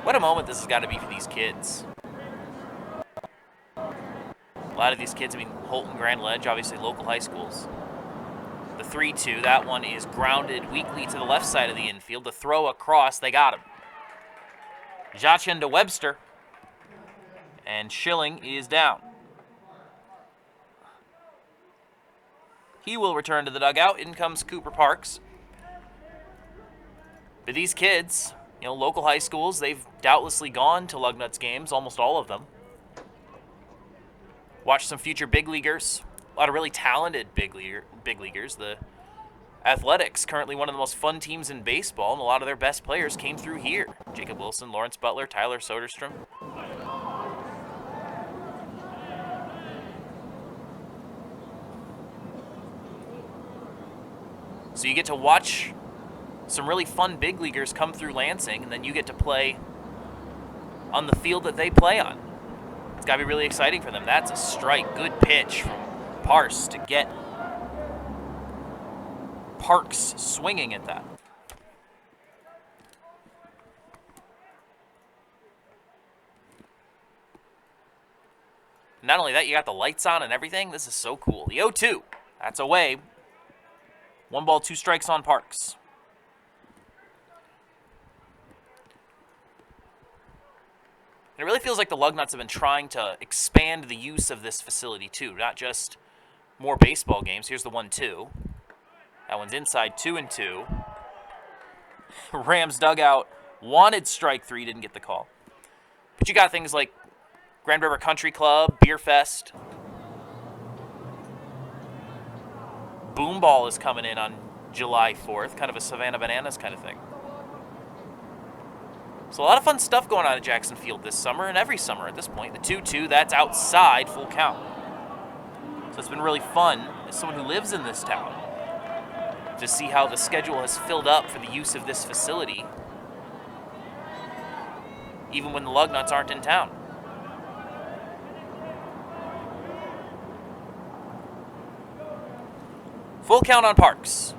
What a moment this has got to be for these kids. A lot of these kids, Holt and Grand Ledge, obviously local high schools. The 3-2, that one is grounded weakly to the left side of the infield. The throw across, they got him. Jachin to Webster. And Schilling is down. He will return to the dugout. In comes Cooper Parks. But these kids, local high schools, they've doubtlessly gone to Lugnuts games, almost all of them. Watched some future big leaguers, a lot of really talented big leaguers. The Athletics, currently one of the most fun teams in baseball, and a lot of their best players came through here. Jacob Wilson, Lawrence Butler, Tyler Soderstrom. So you get to watch some really fun big leaguers come through Lansing, and then you get to play on the field that they play on. It's got to be really exciting for them. That's a strike. Good pitch from Parse to get Parks swinging at that. not only that, you got the lights on and everything. This is so cool. The 0-2. That's away. 1 ball, 2 strikes on Parks. It really feels like the Lugnuts have been trying to expand the use of this facility, too. Not just more baseball games. Here's the 1-2. That one's inside, 2-2. Rams dugout wanted strike 3, didn't get the call. But you got things like Grand River Country Club, Beer Fest. Boom Ball is coming in on July 4th, kind of a Savannah Bananas kind of thing. So a lot of fun stuff going on at Jackson Field this summer, and every summer at this point. The 2-2, that's outside, full count. So it's been really fun as someone who lives in this town to see how the schedule has filled up for the use of this facility, even when the Lugnuts aren't in town. Full count on Parks.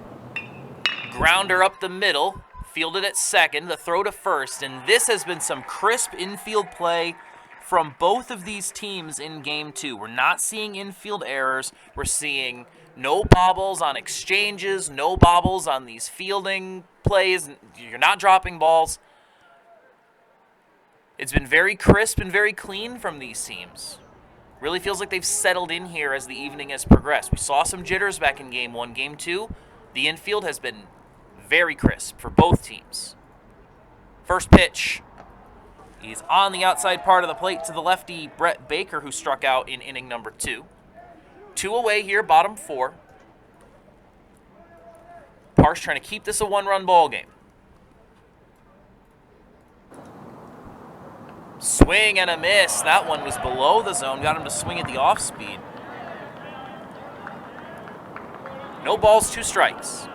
Grounder up the middle, fielded at second, the throw to first, and this has been some crisp infield play from both of these teams in Game 2. We're not seeing infield errors. We're seeing no bobbles on exchanges, no bobbles on these fielding plays. You're not dropping balls. It's been very crisp and very clean from these teams. Really feels like they've settled in here as the evening has progressed. We saw some jitters back in Game 1. Game 2, the infield has been very crisp for both teams. First pitch. He's on the outside part of the plate to the lefty, Brett Baker, who struck out in inning number 2. 2 away here, bottom 4. Parks trying to keep this a 1-run ball game. Swing and a miss. That one was below the zone. Got him to swing at the off speed. No balls, 2 strikes.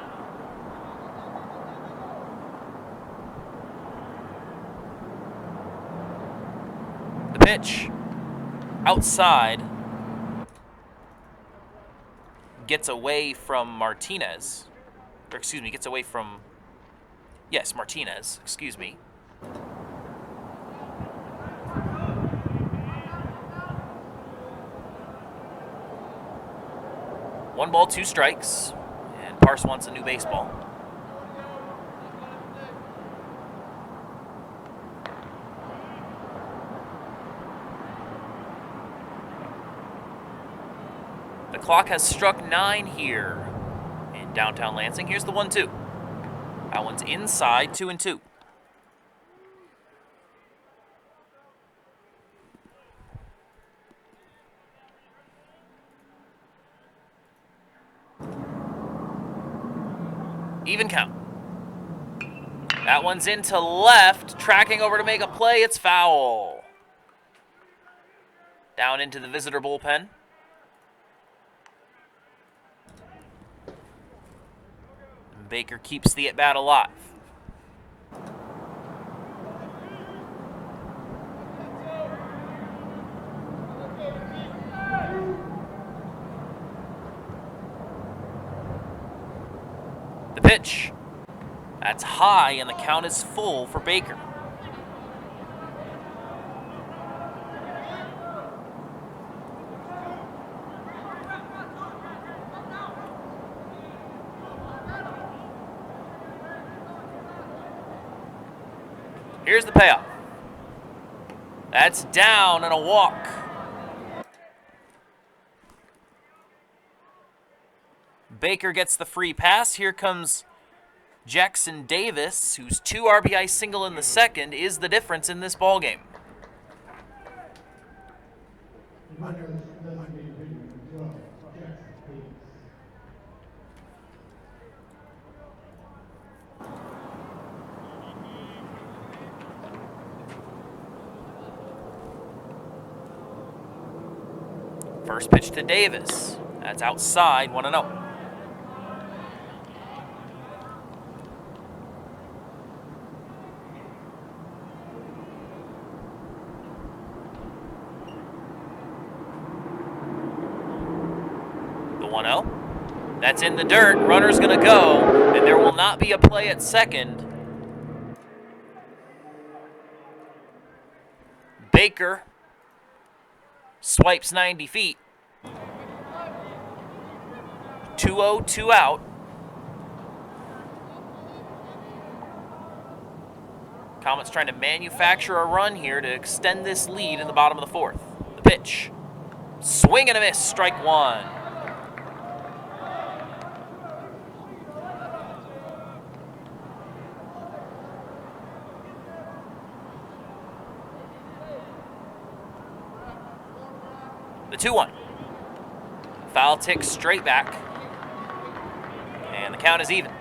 The pitch. Outside. Gets away from Martinez. Or excuse me, gets away from... Yes, Martinez. Excuse me. One ball, 2 strikes, and Parse wants a new baseball. The clock has struck 9 here in downtown Lansing. Here's the 1-2. That one's inside, 2-2. Even count. That one's into left, tracking over to make a play. It's foul. Down into the visitor bullpen. Baker keeps the at-bat alive. The pitch. That's high, and the count is full for Baker. Here's the payoff. That's down and a walk. Baker gets the free pass. Here comes Jackson Davis, whose 2 RBI single in the second is the difference in this ballgame. First pitch to Davis. That's outside, 1-0. The 1-0. That's in the dirt. Runner's going to go, and there will not be a play at second. Baker Swipes 90 feet. 2-0, 2 out. Comets trying to manufacture a run here to extend this lead in the bottom of the fourth. The pitch. Swing and a miss, strike one. The 2-1. Foul tick straight back. And the count is even.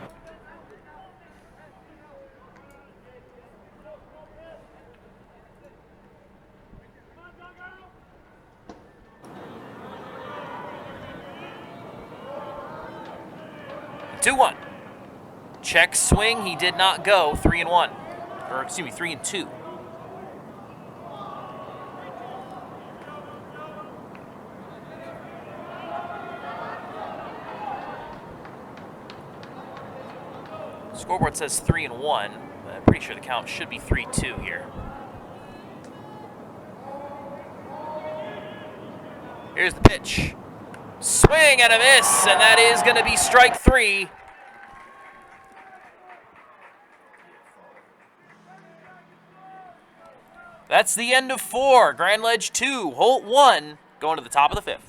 The 2-1. Check swing, he did not go. 3-1. Or excuse me, 3-2. Scoreboard says 3-1, but I'm pretty sure the count should be 3-2 here. Here's the pitch. Swing and a miss, and that is going to be strike three. That's the end of 4. Grand Ledge 2, Holt 1, going to the top of the 5th.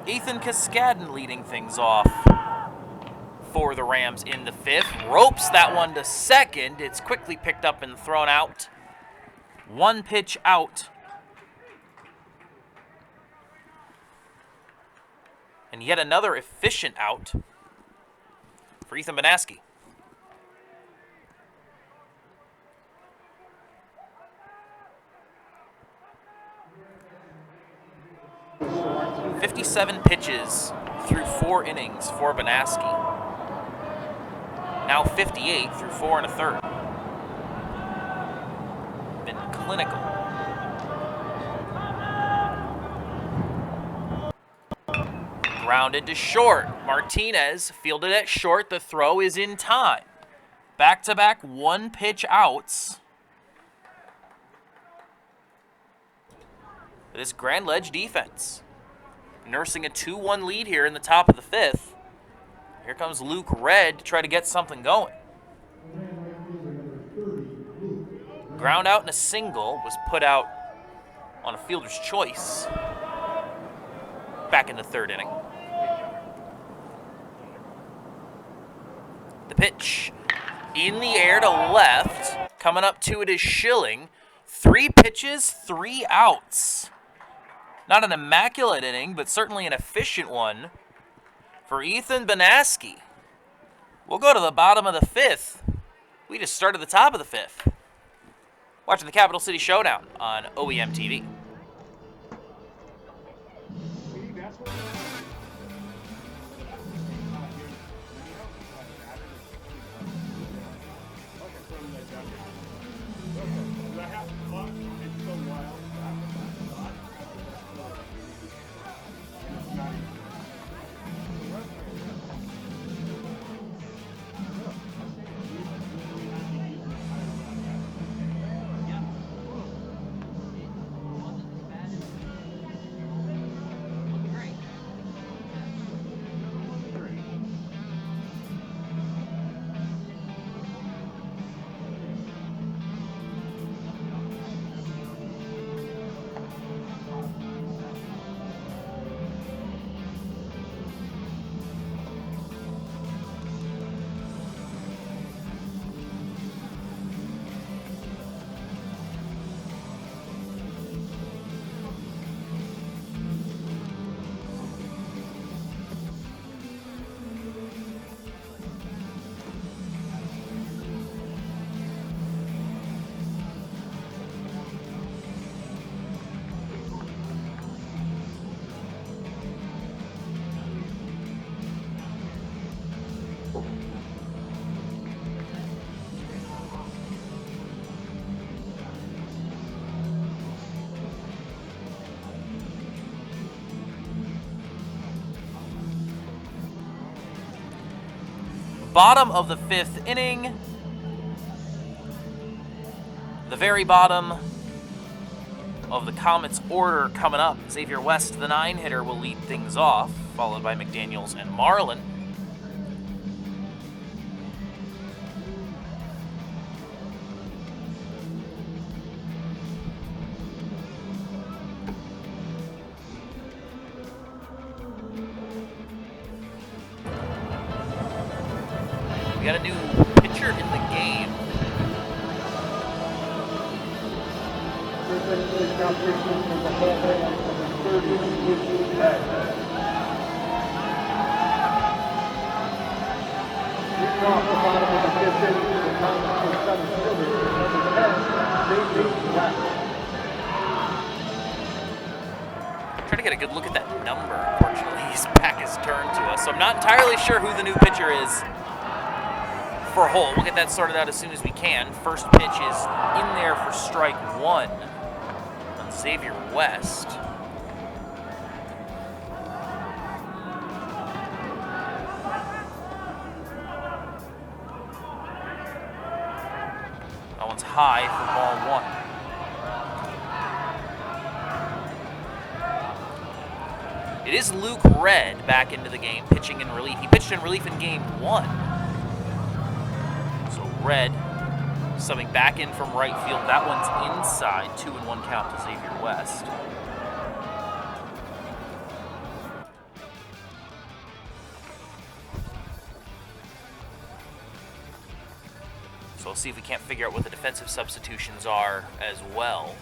Ethan Cascadden leading things off for the Rams in the 5th. Ropes that one to second. It's quickly picked up and thrown out. 1 pitch out. And yet another efficient out for Ethan Banaski. "57 pitches through 4 innings for Banaski. Now 58 through 4 1/3. Been clinical. Grounded to short. Martinez fielded at short. The throw is in time. Back-to-back 1-pitch outs. This Grand Ledge defense nursing a 2-1 lead here in the top of the 5th. Here comes Luke Red to try to get something going. Ground out and a single was put out on a fielder's choice back in the 3rd inning. The pitch in the air to left. Coming up to it is Schilling. 3 pitches, 3 outs. Not an immaculate inning, but certainly an efficient one for Ethan Banaski. We'll go to the bottom of the 5th. We just started the top of the 5th. Watching the Capital City Showdown on OEM TV. Bottom of the 5th inning. The very bottom of the Comets' order coming up. Xavier West, the 9-hitter, will lead things off, followed by McDaniels and Marlin. We got a new pitcher in the game. Trying to get a good look at that number. Unfortunately, his back is turned to us, so I'm not entirely sure who the new pitcher is for Holt. We'll get that sorted out as soon as we can. First pitch is in there for strike 1 on Xavier West. That one's high for ball 1. It is Luke Red back into the game, pitching in relief. He pitched in relief in game 1. Red subbing back in from right field. That one's inside. 2-1 count to Xavier West. So we'll see if we can't figure out what the defensive substitutions are as well.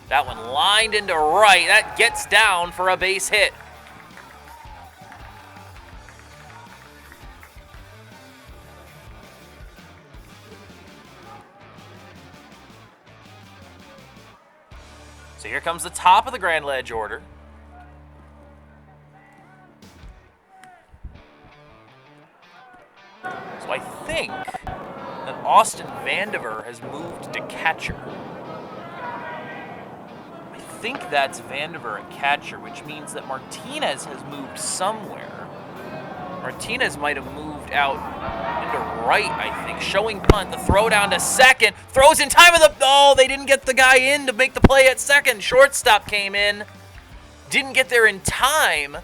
That one lined into right. That gets down for a base hit. So here comes the top of the Grand Ledge order. So I think that Austin Vandiver has moved to catcher. I think that's Vandiver at catcher, which means that Martinez has moved somewhere. Martinez might have moved out into right, I think. Showing punt, the throw down to second. Throws in time of the... Oh, they didn't get the guy in to make the play at second. Shortstop came in. Didn't get there in time.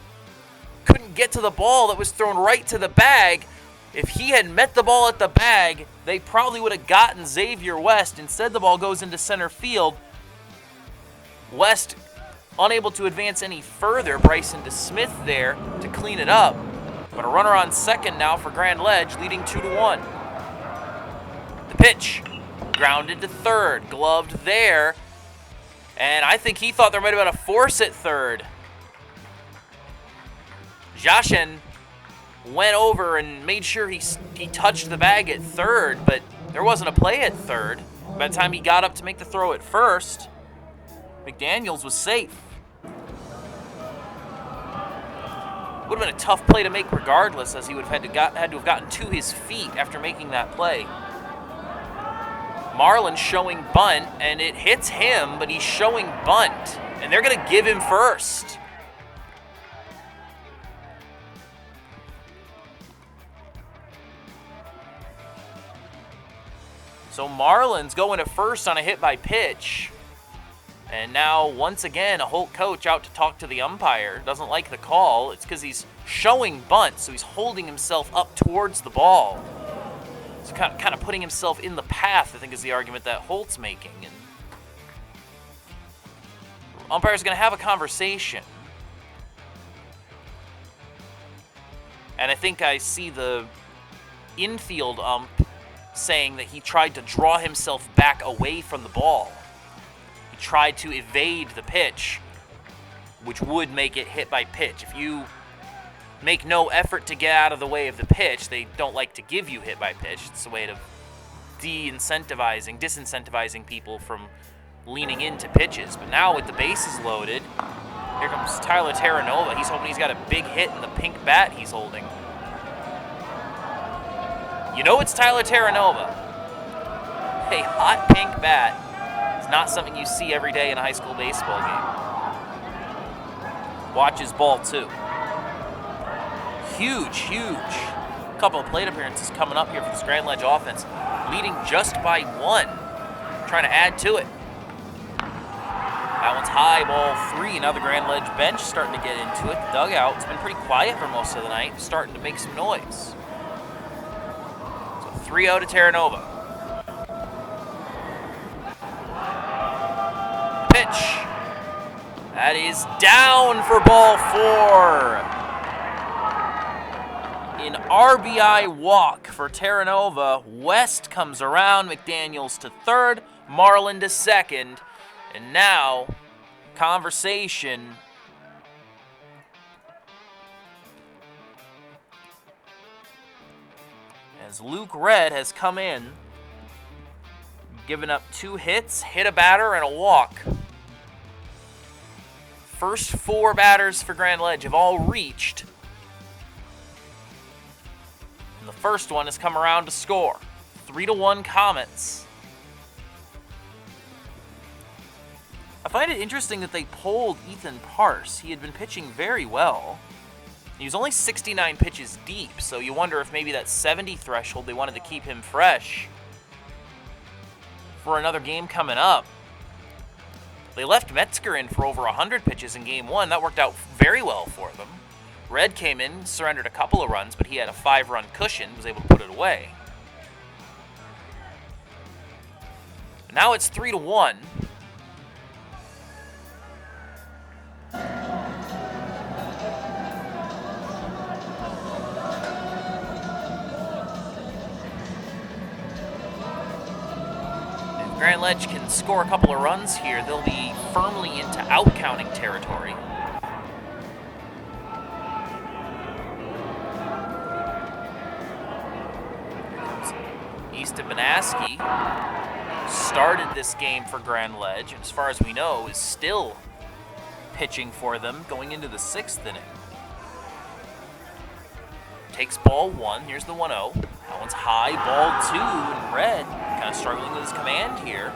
Couldn't get to the ball that was thrown right to the bag. If he had met the ball at the bag, they probably would have gotten Xavier West. Instead, the ball goes into center field. West unable to advance any further. Bryson DeSmith there to clean it up. But a runner on second now for Grand Ledge, leading 2-1. The pitch, grounded to third, gloved there. And I think he thought there might have been a force at third. Jashin went over and made sure he touched the bag at third, but there wasn't a play at third. By the time he got up to make the throw at first, McDaniels was safe. Would have been a tough play to make regardless, as he would have had to have gotten to his feet after making that play. Marlin showing bunt, and it hits him, but he's showing bunt, and they're going to give him first. So Marlin's going to first on a hit by pitch. And now, once again, a Holt coach out to talk to the umpire. Doesn't like the call. It's because he's showing bunt, so he's holding himself up towards the ball. He's kind of putting himself in the path, I think, is the argument that Holt's making. And umpire's going to have a conversation. And I think I see the infield ump saying that he tried to draw himself back away from the ball. He tried to evade the pitch, which would make it hit by pitch. If you make no effort to get out of the way of the pitch, they don't like to give you hit by pitch. It's a way of disincentivizing people from leaning into pitches. But now with the bases loaded, here comes Tyler Terranova. He's hoping he's got a big hit in the pink bat he's holding. You know it's Tyler Terranova. A hot pink bat is not something you see every day in a high school baseball game. Watches ball 2. Huge. Couple of plate appearances coming up here for this Grand Ledge offense. Leading just by 1. Trying to add to it. That one's high, ball 3. Now the Grand Ledge bench starting to get into it. The dugout's been pretty quiet for most of the night. Starting to make some noise. 3-0 to Terranova. Pitch. That is down for ball 4. An RBI walk for Terranova. West comes around. McDaniels to third. Marlin to second. And now, conversation. As Luke Red has come in, given up 2 hits, hit a batter, and a walk. First 4 batters for Grand Ledge have all reached. And the first one has come around to score. 3-1 Comets. I find it interesting that they pulled Ethan Parse. He had been pitching very well. He was only 69 pitches deep, so you wonder if maybe that 70 threshold, they wanted to keep him fresh for another game coming up. They left Metzger in for over 100 pitches in Game 1. That worked out very well for them. Red came in, surrendered a couple of runs, but he had a 5-run cushion, was able to put it away. Now it's 3-1. Grand Ledge can score a couple of runs here, they'll be firmly into out-counting territory. Easton Banaski started this game for Grand Ledge, and as far as we know, is still pitching for them going into the 6th inning. Takes ball 1, here's the 1-0. That one's high, ball 2, and Red kind of struggling with his command here.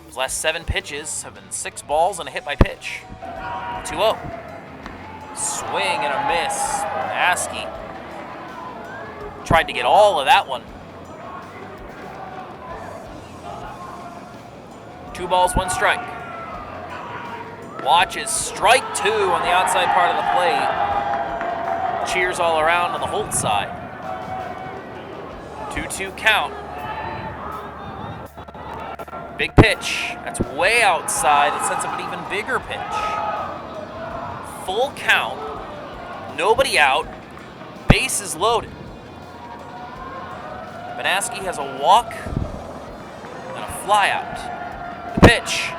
His last 7 pitches have been 6 balls and a hit by pitch. 2-0. Swing and a miss. Askey tried to get all of that one. 2 balls, 1 strike. Watches strike 2 on the outside part of the plate. Cheers all around on the Holt side. 2-2 count. Big pitch. That's way outside. It sets up an even bigger pitch. Full count. Nobody out. Bases loaded. Banaski has a walk and a fly out. The pitch.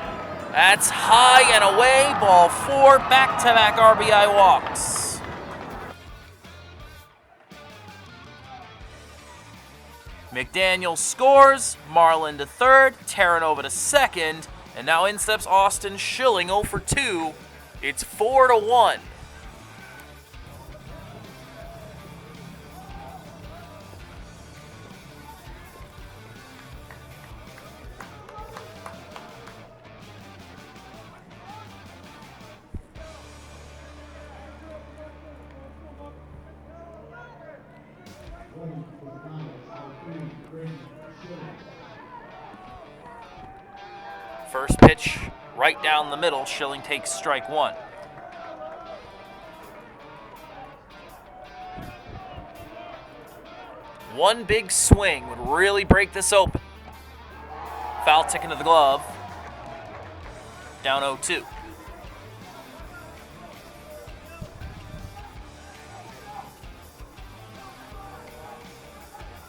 That's high and away. Ball 4. Back-to-back RBI walks. McDaniel scores. Marlin to third. Terranova to second. And now in steps Austin Schilling, 0 for 2. It's 4-1. First pitch right down the middle. Schilling takes strike 1. One big swing would really break this open. Foul tick into the glove. Down 0-2.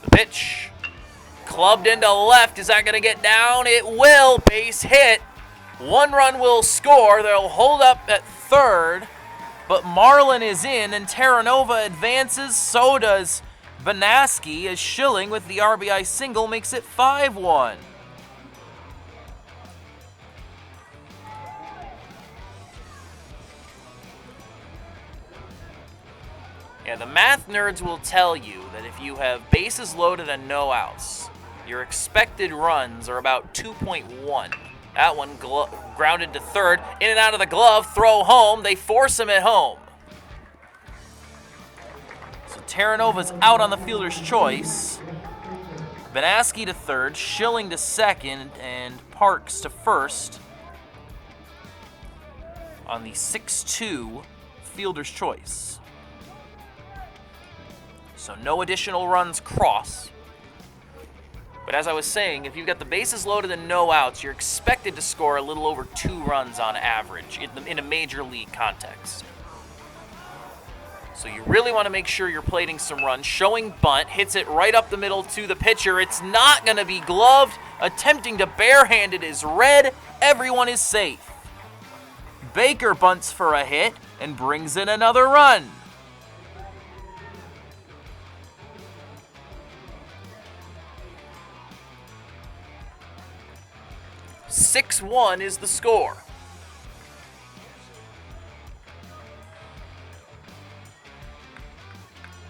The pitch. Clubbed into left. Is that going to get down? It will. Base hit. 1 run will score. They'll hold up at third. But Marlin is in, and Terranova advances. So does Banaski, as Schilling with the RBI single makes it 5-1. Yeah, the math nerds will tell you that if you have bases loaded and no outs, your expected runs are about 2.1. That one grounded to third, in and out of the glove, throw home. They force him at home. So Terranova's out on the fielder's choice. Banaski to third, Schilling to second, and Parks to first on the 6-2 fielder's choice. So no additional runs cross. But as I was saying, if you've got the bases loaded and no outs, you're expected to score a little over 2 runs on average in a major league context. So you really want to make sure you're plating some runs. Showing bunt, hits it right up the middle to the pitcher. It's not going to be gloved. Attempting to barehand it is red. Everyone is safe. Baker bunts for a hit and brings in another run. (6-1) is the score.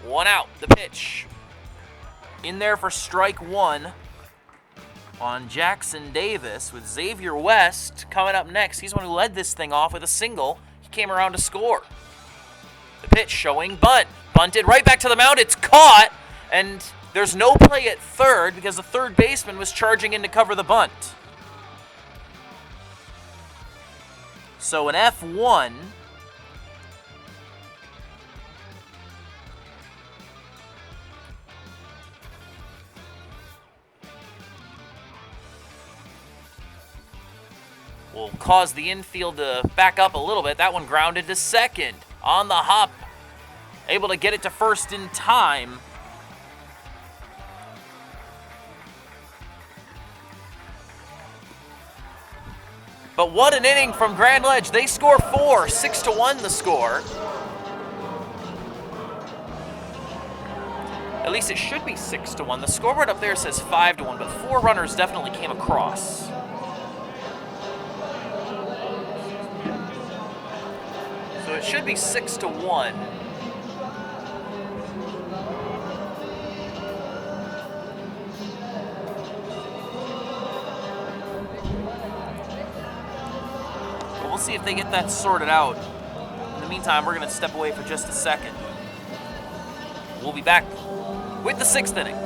One out, the pitch. In there for strike 1 on Jackson Davis with Xavier West coming up next. He's the one who led this thing off with a single. He came around to score. The pitch showing bunt. Bunted right back to the mound. It's caught, and there's no play at third because the third baseman was charging in to cover the bunt. So an F1. Will cause the infield to back up a little bit. That one grounded to second. On the hop. Able to get it to first in time. But what an inning from Grand Ledge. They score 4, 6-1 the score. At least it should be 6-1. The scoreboard up there says 5-1, but 4 runners definitely came across. So it should be 6-1. We'll see if they get that sorted out. In the meantime, we're going to step away for just a second. We'll be back with the 6th inning.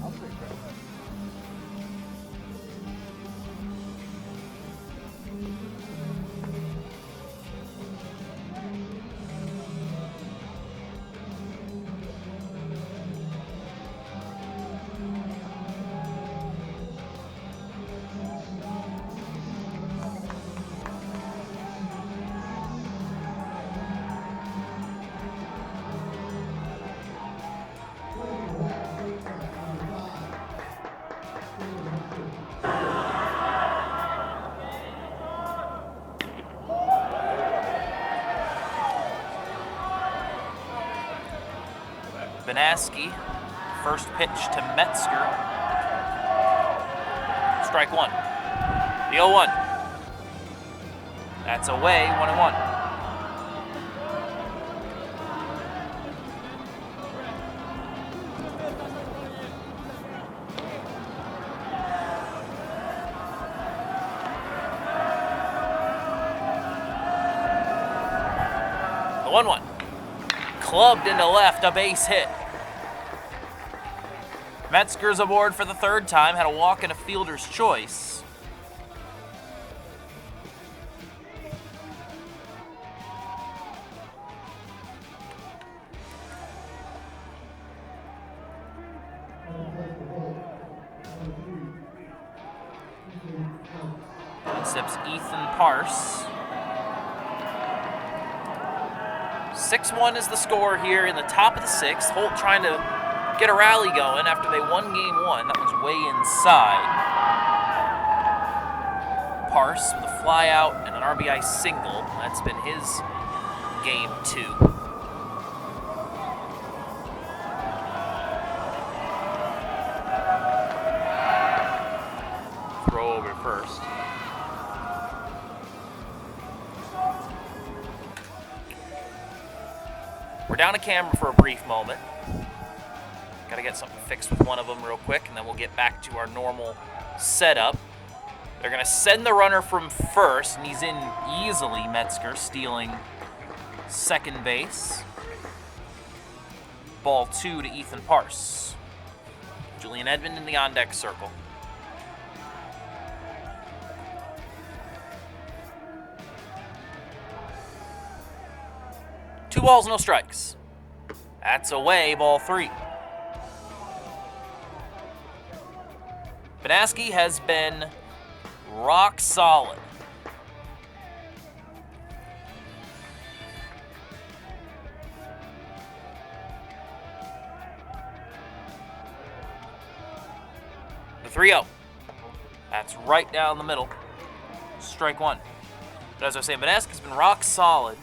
I'll take that. Banaski, first pitch to Metzger. Strike one. The 0-1. That's away, 1-1. The 1-1. Clubbed into left, a base hit. Metzger's aboard for the third time, had a walk and a fielder's choice. Sips Ethan Parse. 6-1 is the score here in the top of the sixth. Holt trying to get a rally going after they won game one. That was way inside. Parse with a fly out and an RBI single. That's been his game two. Throw over first. We're down to camera for a brief moment. Got to get something fixed with one of them real quick, and then we'll get back to our normal setup. They're going to send the runner from first, and he's in easily, Metzger, stealing second base. Ball 2 to Ethan Parse. Julian Edmond in the on-deck circle. Two balls, no strikes. That's away, ball 3. Banaski has been rock solid. The 3-0. That's right down the middle. Strike one. But as I was saying, Banaski's been rock solid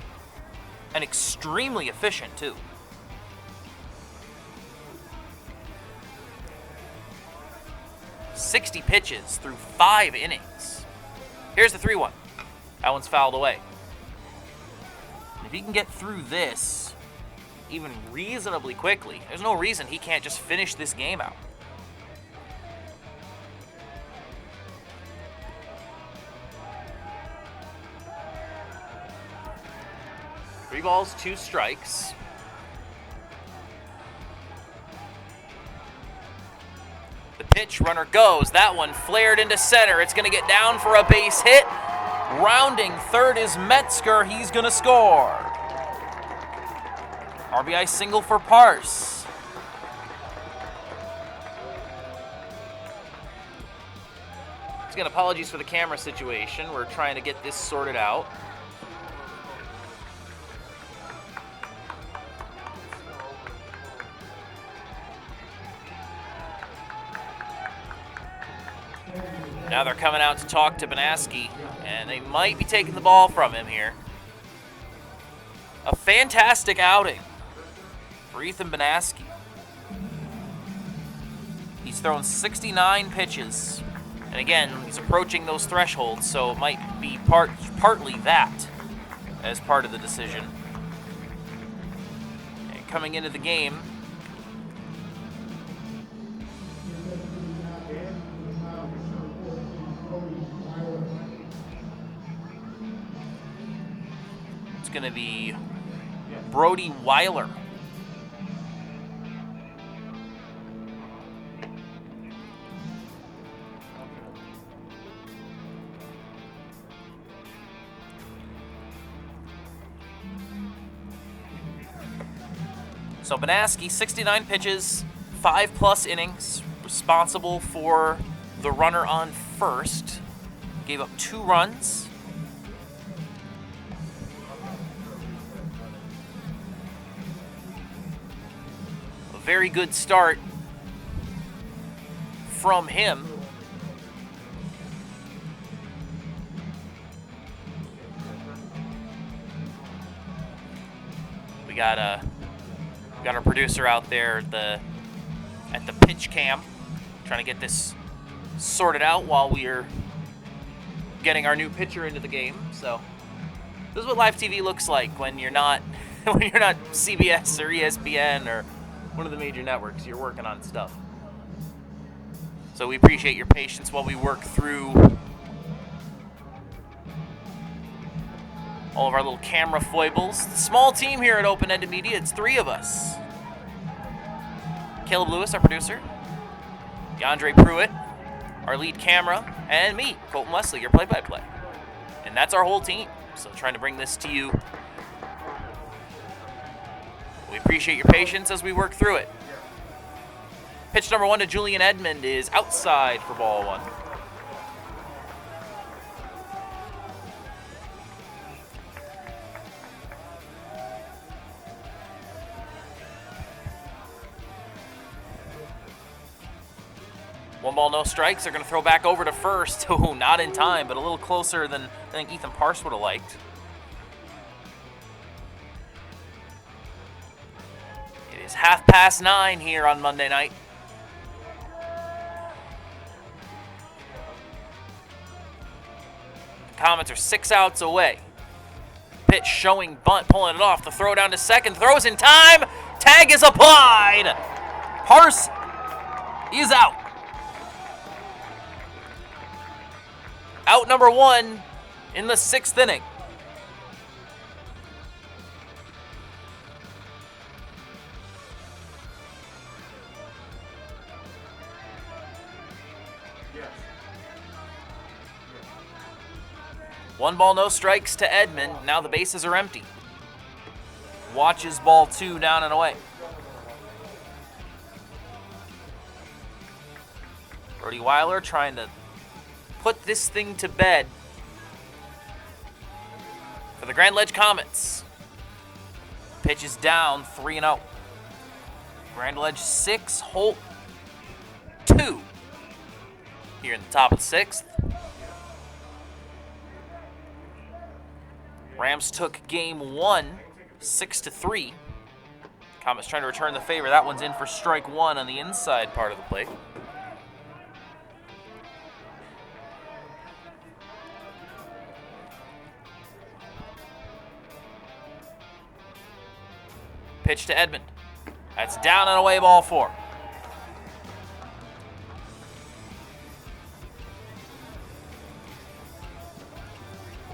and extremely efficient, too. 60 pitches through 5 innings. Here's the 3-1. That one's fouled away. If he can get through this even reasonably quickly, there's no reason he can't just finish this game out. Three balls, 2 strikes. The pitch, runner goes. That one flared into center. It's going to get down for a base hit. Rounding third is Metzger. He's going to score. RBI single for Parse. Again, apologies for the camera situation. We're trying to get this sorted out. Now they're coming out to talk to Banaski, and they might be taking the ball from him here. A fantastic outing for Ethan Banaski. He's thrown 69 pitches, and again, he's approaching those thresholds, so it might be partly that as part of the decision. And coming into the game, going to be Brody Weiler. So Banaski, 69 pitches, 5+ innings, responsible for the runner on first. Gave up 2 runs. A very good start from him. We got our producer out there at the pitch cam, trying to get this sorted out while we're getting our new pitcher into the game. So this is what live TV looks like when you're not CBS or ESPN or one of the major networks. You're working on stuff. So we appreciate your patience while we work through all of our little camera foibles. Small team here at Open Ended Media. It's 3 of us. Caleb Lewis, our producer. DeAndre Pruitt, our lead camera. And me, Colton Wesley, your play-by-play. And that's our whole team. So trying to bring this to you. We appreciate your patience as we work through it. Pitch number 1 to Julian Edmond is outside for ball 1. One ball, no strikes. They're going to throw back over to first. Oh, not in time, but a little closer than I think Ethan Parse would have liked. It is 9:30 here on Monday night. The Comets are 6 outs away. Pitch showing bunt, pulling it off. The throw down to second. Throws in time. Tag is applied. Parse is out. Out number 1 in the 6th inning. One ball, no strikes to Edmond. Now the bases are empty. Watches ball 2 down and away. Brody Weiler trying to put this thing to bed for the Grand Ledge Comets. Pitch is down, 3-0. Grand Ledge 6, Holt 2 here in the top of the 6th. Rams took game 1, 6-3. Comets trying to return the favor. That one's in for strike 1 on the inside part of the plate. Pitch to Edmond. That's down and away, ball 4.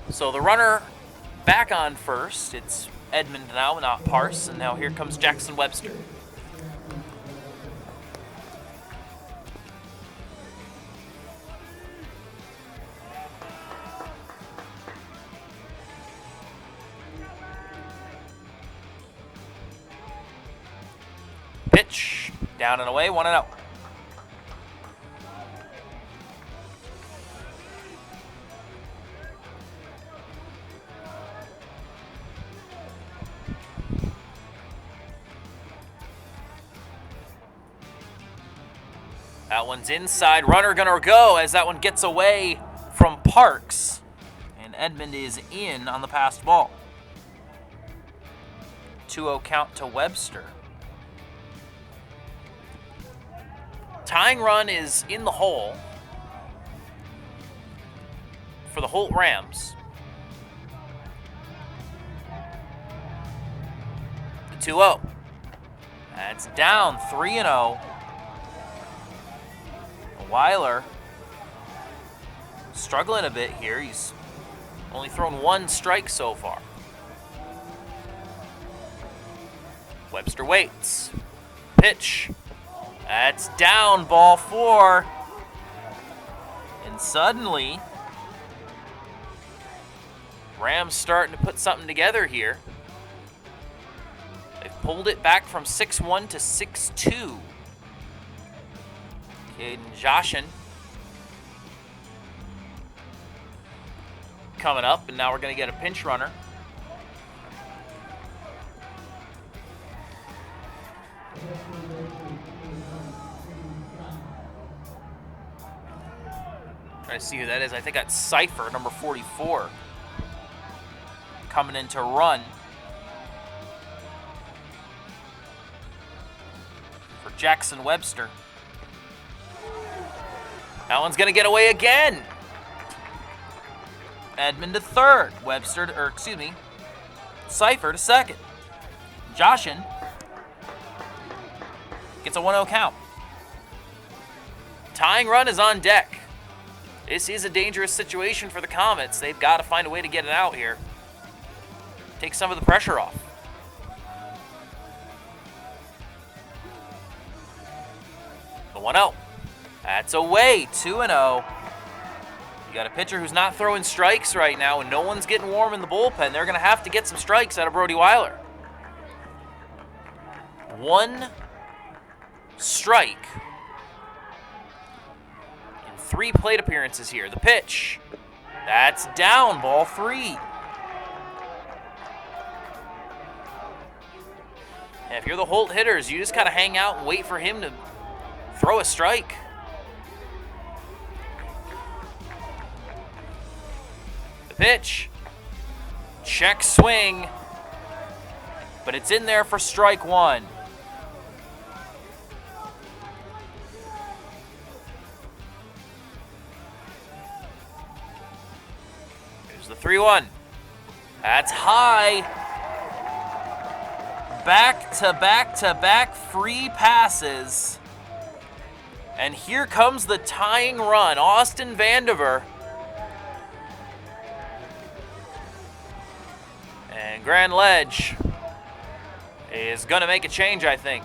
So the runner back on first. It's Edmond now, not Parse. And now here comes Jackson Webster. Pitch, down and away, 1-0. That one's inside. Runner gonna go as that one gets away from Parks. And Edmond is in on the passed ball. 2-0 count to Webster. Tying run is in the hole for the Holt Rams. The 2-0. That's down, 3-0. Weiler struggling a bit here. He's only thrown 1 strike so far. Webster waits. Pitch. That's down, ball 4. And suddenly, Rams starting to put something together here. They've pulled it back from 6-1 to 6-2. Caden Joshin coming up, and now we're going to get a pinch runner. Trying to see who that is. I think that's Cypher, number 44, coming in to run for Jackson Webster. That one's going to get away again. Edmond to third. Cypher to second. Joshin gets a 1-0 count. Tying run is on deck. This is a dangerous situation for the Comets. They've got to find a way to get it out here. Take some of the pressure off. The 1-0. That's away, 2-0. You got a pitcher who's not throwing strikes right now, and no one's getting warm in the bullpen. They're going to have to get some strikes out of Brody Weiler. 1 strike in 3 plate appearances here. The pitch. That's down, ball 3. And if you're the Holt hitters, you just got to hang out and wait for him to throw a strike. The pitch. Check swing. But it's in there for strike 1. Here's the 3-1. That's high. Back-to-back-to-back free passes. And here comes the tying run. Austin Vandiver. And Grand Ledge is going to make a change, I think.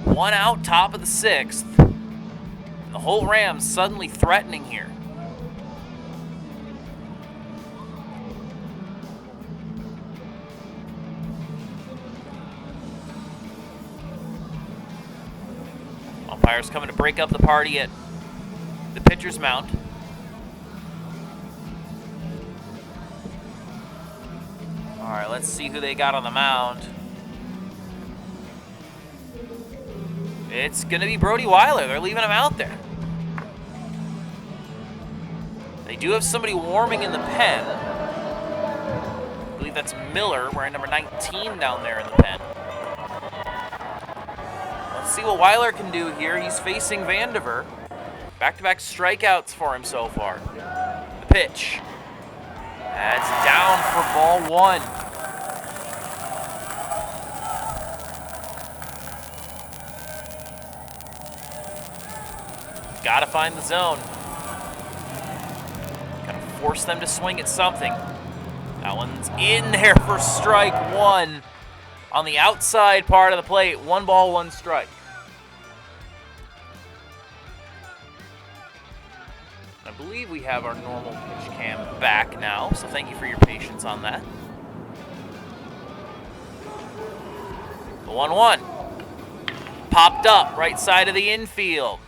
One out, top of the 6th. The Holt Rams suddenly threatening here. Umpires coming to break up the party at the pitcher's mound. All right, let's see who they got on the mound. It's going to be Brody Weiler. They're leaving him out there. They do have somebody warming in the pen. I believe that's Miller, wearing number 19 down there in the pen. Let's see what Weiler can do here. He's facing Vandiver. Back-to-back strikeouts for him so far. The pitch. That's down for ball 1. Got to find the zone. Got to force them to swing at something. That one's in there for strike 1 on the outside part of the plate. 1 ball, 1 strike. I believe we have our normal pitch cam back now, so thank you for your patience on that. The 1-1. Popped up right side of the infield.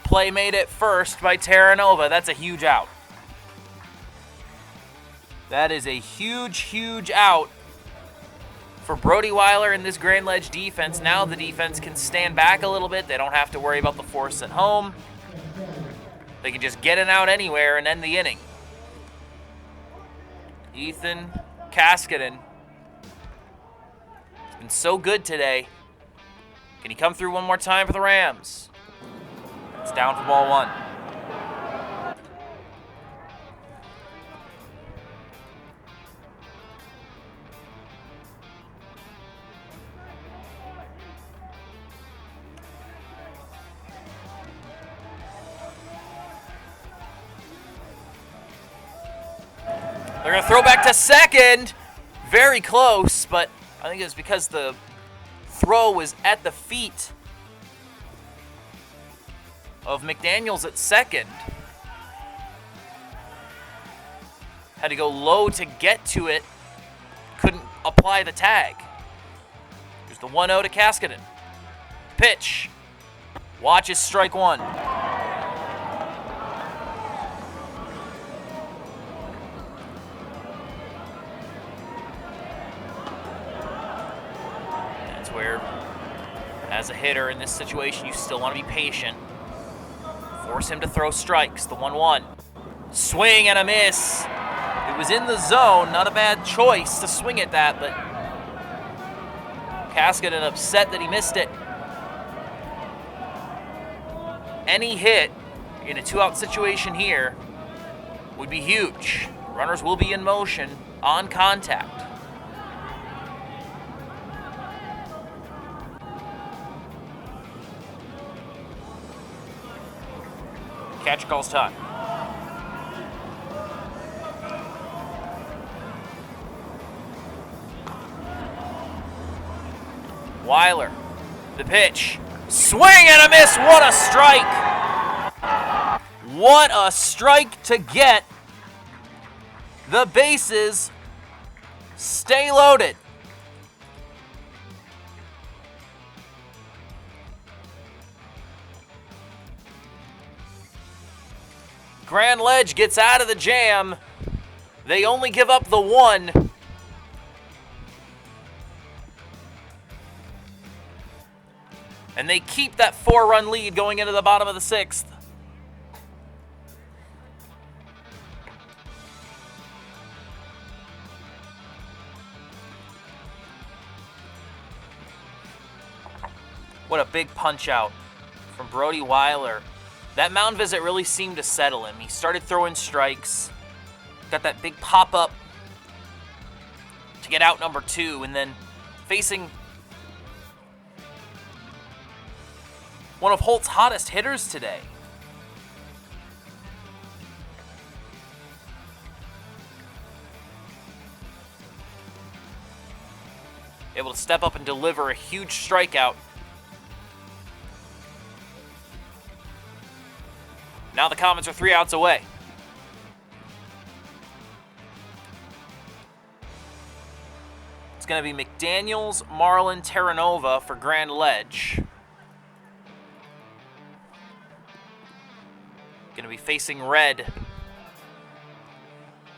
Play made at first by Terranova. That's a huge out. That is a huge, huge out for Brody Weiler and this Grand Ledge defense. Now the defense can stand back a little bit. They don't have to worry about the force at home. They can just get it out anywhere and end the inning. Ethan Kaskinen has been so good today. Can he come through one more time for the Rams? It's down for ball 1. They're going to throw back to second. Very close, but I think it's because the throw was at the feet of McDaniels at second. Had to go low to get to it. Couldn't apply the tag. Here's the 1-0 to Kaskanen. Pitch. Watch is strike one. That's where, as a hitter in this situation, you still want to be patient. Force him to throw strikes. The 1-1. Swing and a miss. It was in the zone. Not a bad choice to swing at that, but Kaskanen upset that he missed it. Any hit in a 2-out situation here would be huge. Runners will be in motion on contact. Catcher calls time. Weiler, the pitch. Swing and a miss. What a strike. What a strike to get. The bases stay loaded. Grand Ledge gets out of the jam. They only give up the one. And they keep that 4-run lead going into the bottom of the 6th. What a big punch out from Brody Weiler. That mound visit really seemed to settle him. He started throwing strikes. Got that big pop-up to get out number 2, and then facing one of Holt's hottest hitters today. Able to step up and deliver a huge strikeout. Now the Comets are 3 outs away. It's going to be McDaniels, Marlin, Terranova for Grand Ledge. Going to be facing red.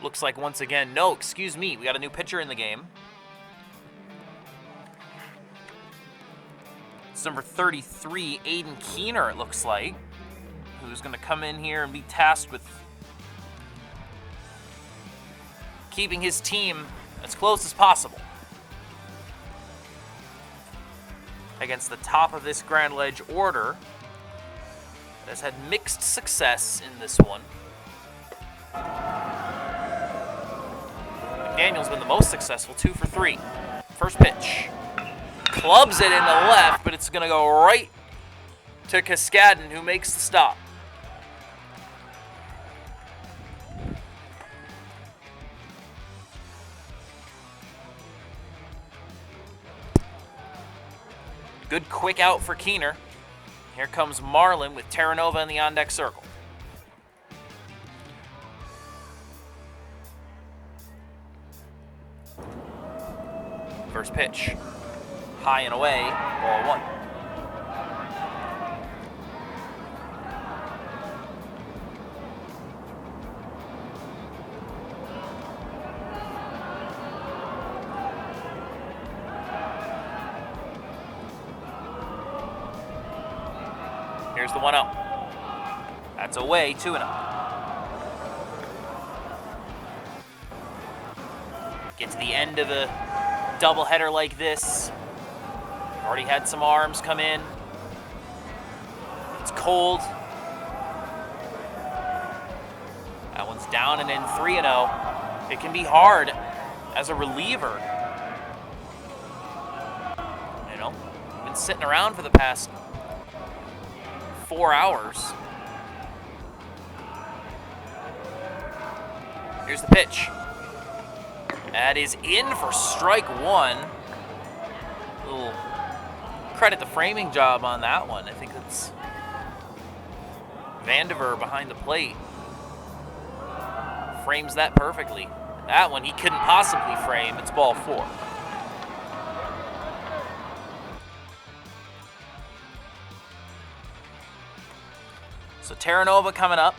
Looks like once again, no, excuse me, we got a new pitcher in the game. It's number 33, Aiden Keener, it looks like, who's going to come in here and be tasked with keeping his team as close as possible against the top of this Grand Ledge order that has had mixed success in this one. McDaniel's been the most successful, 2 for 3. First pitch. Clubs it into left, but it's going to go right to Kaskaden, who makes the stop. Good quick out for Keener. Here comes Marlin with Terranova in the on-deck circle. First pitch. High and away, ball 1. Here's the 1-0. That's away, 2-0. Get to the end of a doubleheader like this. Already had some arms come in. It's cold. That one's down and in, 3-0. It can be hard as a reliever. You know, been sitting around for the past 4 hours. Here's the pitch. That is in for strike one. Little credit the framing job on that one. I think it's Vandiver behind the plate. Frames that perfectly. That one he couldn't possibly frame. It's ball four. So Terranova coming up.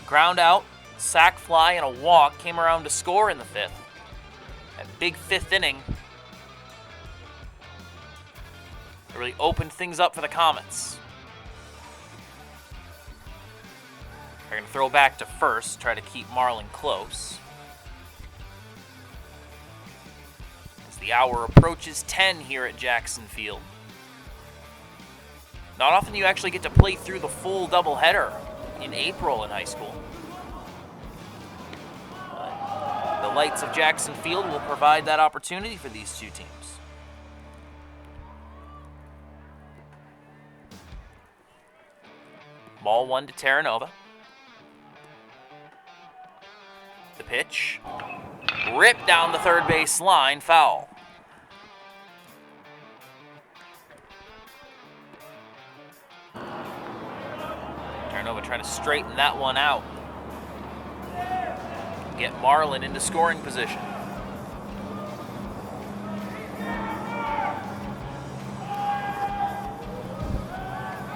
Ground out, sac fly, and a walk came around to score in the fifth. That big fifth inning really opened things up for the Comets. They're going to throw back to first, try to keep Marlin close. As the hour approaches 10 here at Jackson Field. Not often you actually get to play through the full doubleheader in April in high school. But the lights of Jackson Field will provide that opportunity for these two teams. Ball one to Terranova. The pitch. Ripped down the third base line, foul. Terranova trying to straighten that one out. Get Marlin into scoring position.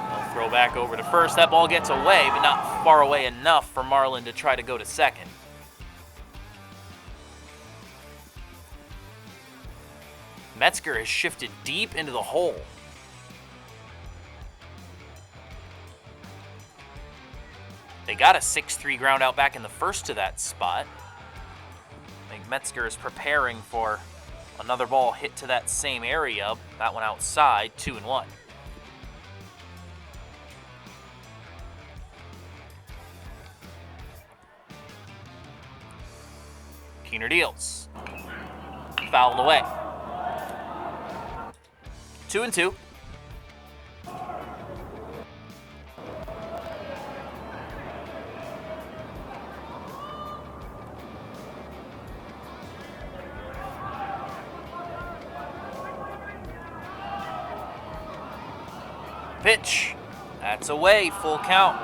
They'll throw back over to first. That ball gets away, but not far away enough for Marlin to try to go to second. Metzger has shifted deep into the hole. They got a 6-3 ground out back in the first to that spot. I think Metzger is preparing for another ball hit to that same area. That one outside, 2-1. Keener deals. Fouled away. 2-2. Pitch. That's away, full count.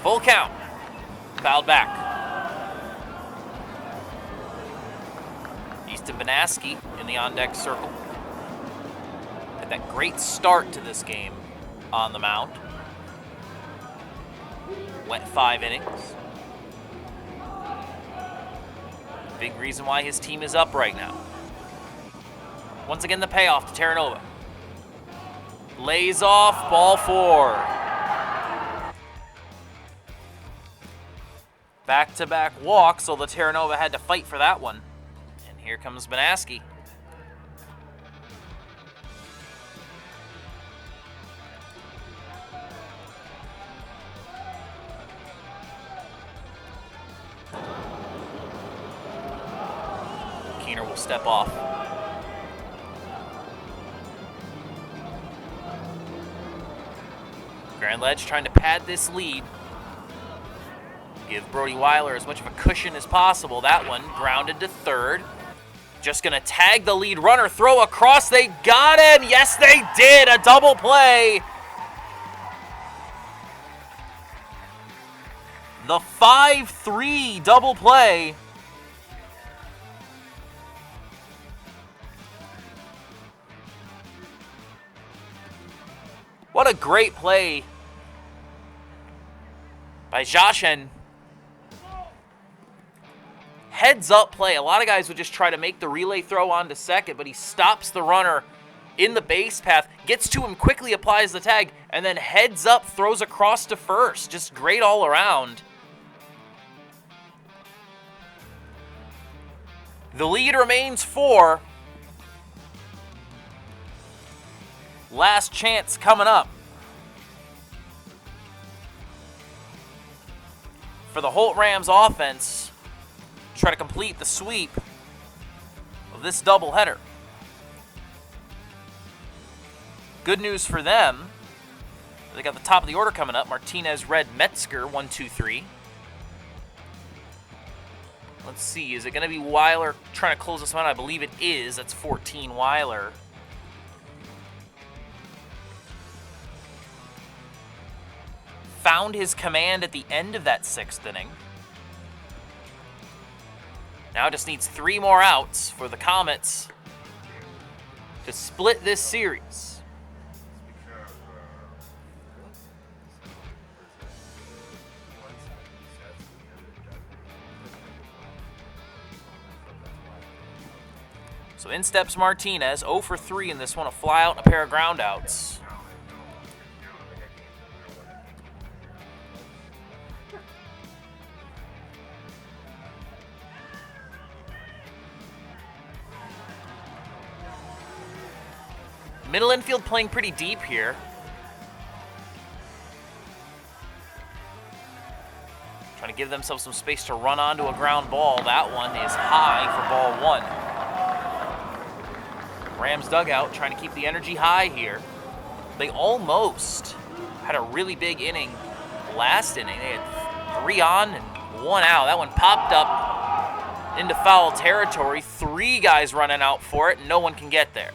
Full count. Fouled back. Easton Banaski in the on-deck circle. Had that great start to this game on the mound. Went 5 innings. Big reason why his team is up right now. Once again, the payoff to Terranova. Lays off, ball 4. Back-to-back walk, so the Terranova had to fight for that one. And here comes Banaski. Keener will step off. Grand Ledge trying to pad this lead. Give Brody Weiler as much of a cushion as possible. That one grounded to third. Just going to tag the lead runner, throw across. They got him. Yes, they did. A double play. The 5-3 double play. What a great play by Jashin. Heads up play. A lot of guys would just try to make the relay throw onto second, but he stops the runner in the base path, gets to him quickly, applies the tag, and then heads up, throws across to first. Just great all around. The lead remains 4. Last chance coming up. For the Holt Rams offense, try to complete the sweep of this doubleheader. Good news for them. They got the top of the order coming up. Martinez, Red, Metzger, 1, 2, 3. Let's see, is it going to be Weiler trying to close this one out? I believe it is. That's 14 Weiler. Found his command at the end of that 6th inning. Now just needs 3 more outs for the Comets to split this series. So in steps Martinez, 0 for 3 in this one, a fly out and a pair of ground outs. Middle infield playing pretty deep here. Trying to give themselves some space to run onto a ground ball. That one is high for ball 1. Rams dugout trying to keep the energy high here. They almost had a really big inning last inning. They had 3 on and 1 out. That one popped up into foul territory. 3 guys running out for it, and no one can get there.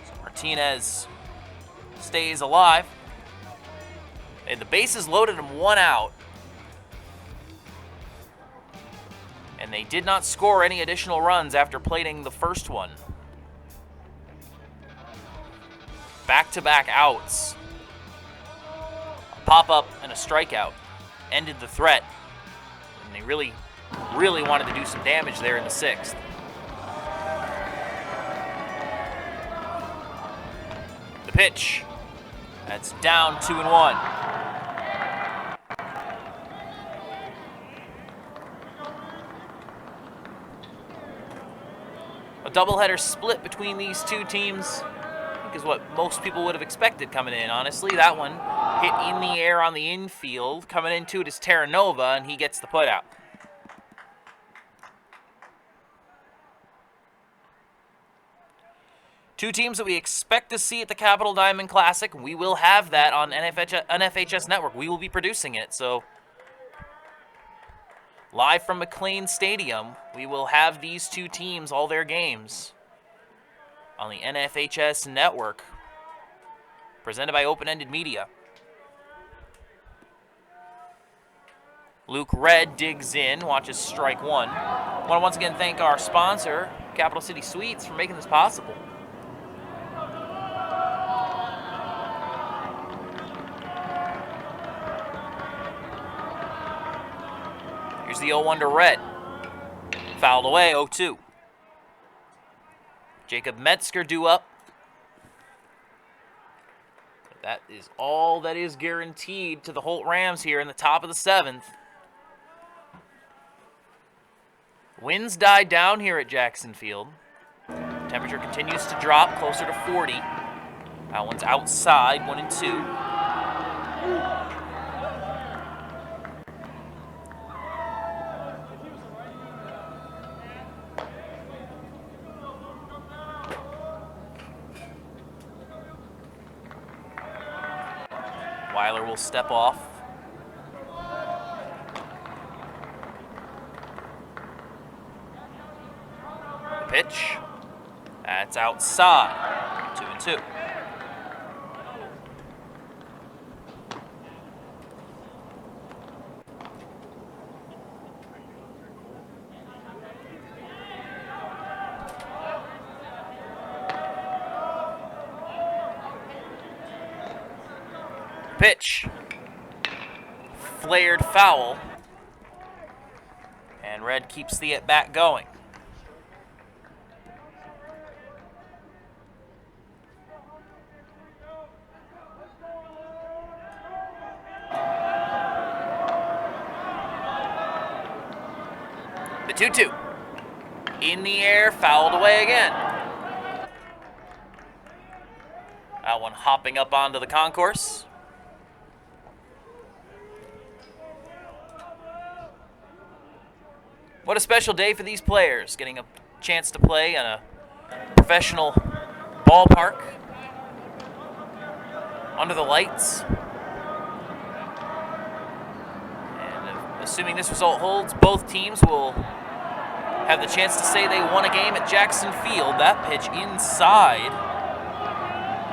So Martinez stays alive. They had the bases loaded and 1 out. And they did not score any additional runs after plating the first one. Back-to-back outs. A pop-up and a strikeout ended the threat. And they really wanted to do some damage there in the 6th. The pitch. That's down 2-1. A doubleheader split between these two teams, I think is what most people would have expected coming in, honestly. That one hit in the air on the infield. Coming into it is Terranova, and he gets the putout. Two teams that we expect to see at the Capital Diamond Classic. We will have that on NFHS Network. We will be producing it, so live from McLean Stadium, we will have these two teams, all their games, on the NFHS Network, presented by Open Ended Media. Luke Red digs in, watches strike 1. I want to once again thank our sponsor, Capital City Suites, for making this possible. Here's the 0-1 to Red. Fouled away, 0-2. Jacob Metzger due up. That is all that is guaranteed to the Holt Rams here in the top of the 7th. Winds died down here at Jackson Field. Temperature continues to drop closer to 40. That one's outside, 1-2. Weiler will step off. The pitch. That's outside. 2-2. Pitch. Flared foul. And Red keeps the at-bat going. The 2-2. In the air, fouled away again. That one hopping up onto the concourse. What a special day for these players, getting a chance to play in a professional ballpark under the lights. And assuming this result holds, both teams will have the chance to say they won a game at Jackson Field. That pitch inside.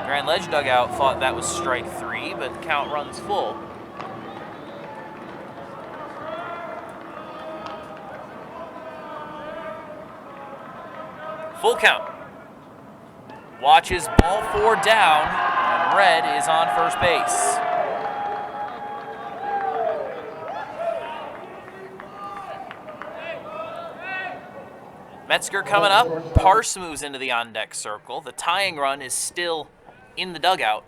Grand Ledge dugout thought that was strike 3, but the count runs full. Full count. Watches ball 4 down, and Red is on first base. Metzger coming up. Parse moves into the on-deck circle. The tying run is still in the dugout.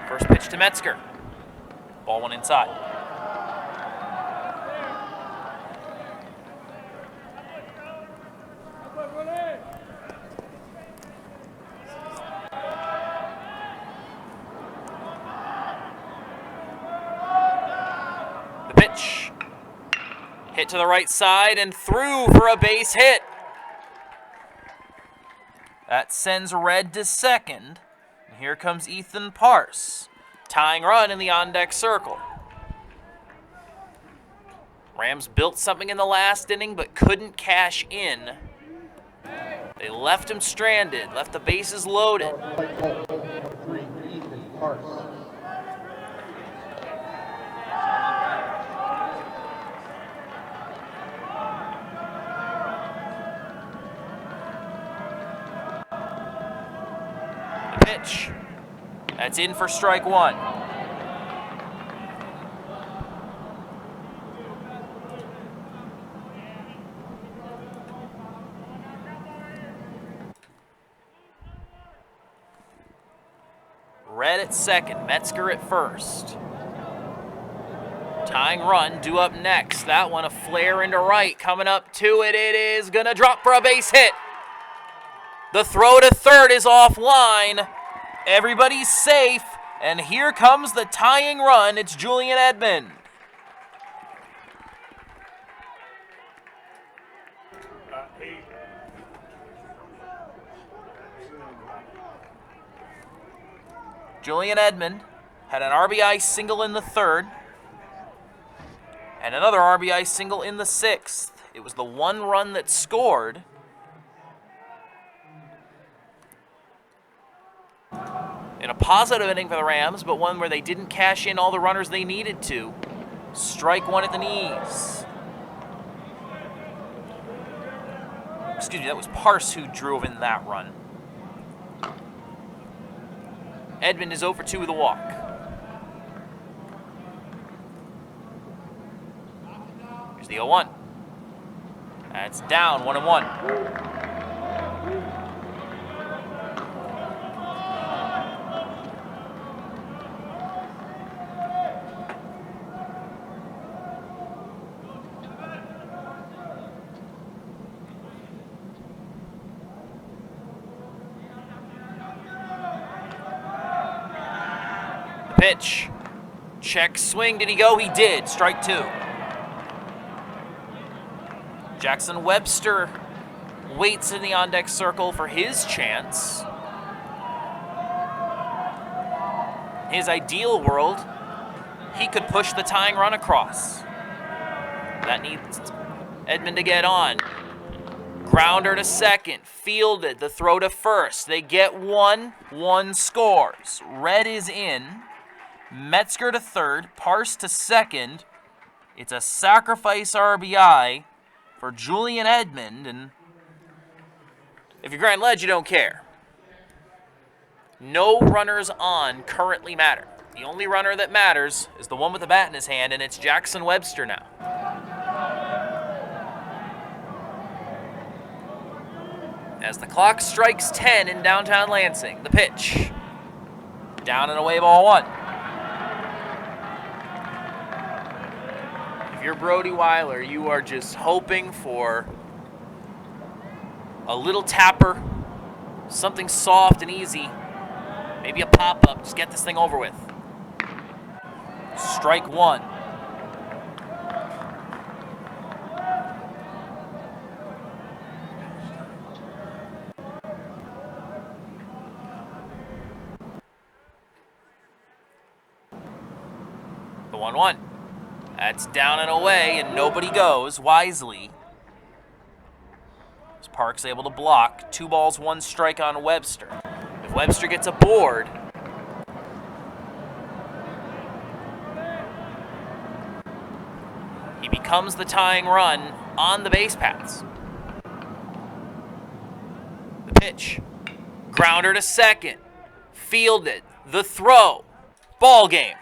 First pitch to Metzger. Ball 1 inside. The pitch. Hit to the right side and through for a base hit. That sends Red to second. And here comes Ethan Parse. Tying run in the on-deck circle. Rams built something in the last inning but couldn't cash in. They left him stranded, left the bases loaded. The pitch. That's in for strike 1. Red at second, Metzger at first. Tying run due up next. That one a flare into right. Coming up to it, it is gonna drop for a base hit. The throw to third is offline. Everybody's safe, and here comes the tying run. It's Julian Edmond. Julian Edmond had an RBI single in the 3rd and another RBI single in the 6th. It was the one run that scored. In a positive inning for the Rams, but one where they didn't cash in all the runners they needed to. Strike 1 at the knees. Excuse me, that was Parse who drove in that run. Edmond is 0 for 2 with a walk. Here's the 0-1. That's down, 1-1. Pitch. Check swing. Did he go? He did. Strike 2. Jackson Webster waits in the on-deck circle for his chance. In his ideal world, he could push the tying run across. That needs Edmond to get on. Grounder to second. Fielded. The throw to first. They get 1. 1 scores. Red is in. Metzger to 3rd, Parse to 2nd. It's a sacrifice RBI for Julian Edmond, and if you're Grand Ledge, you don't care. No runners on currently matter. The only runner that matters is the one with the bat in his hand, and it's Jackson Webster now. As the clock strikes 10 in downtown Lansing, the pitch. Down and away, ball 1. If you're Brody Weiler, you are just hoping for a little tapper, something soft and easy Maybe a pop-up. Just get this thing over with. Strike one. The 1-1. That's down and away, and nobody goes. Wisely. As Park's able to block. 2 balls, 1 strike on Webster. If Webster gets a board, he becomes the tying run on the base paths. The pitch. Grounder to second. Fielded. The throw. Ball game.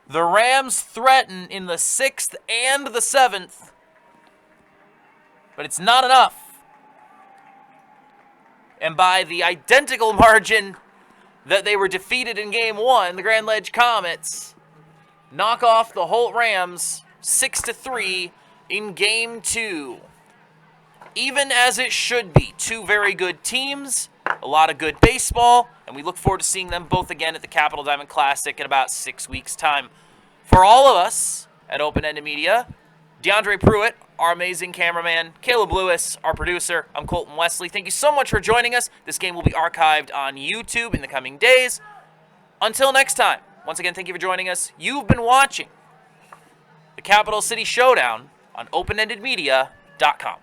The Rams threaten in the 6th and the 7th, but it's not enough. And by the identical margin that they were defeated in Game 1, the Grand Ledge Comets knock off the Holt Rams 6-3 in Game 2. Even as it should be. 2 very good teams, a lot of good baseball, and we look forward to seeing them both again at the Capital Diamond Classic in about 6 weeks' time. For all of us at Open Ended Media, DeAndre Pruitt, our amazing cameraman, Caleb Lewis, our producer, I'm Colton Wesley. Thank you so much for joining us. This game will be archived on YouTube in the coming days. Until next time, once again, thank you for joining us. You've been watching the Capital City Showdown on OpenEndedMedia.com.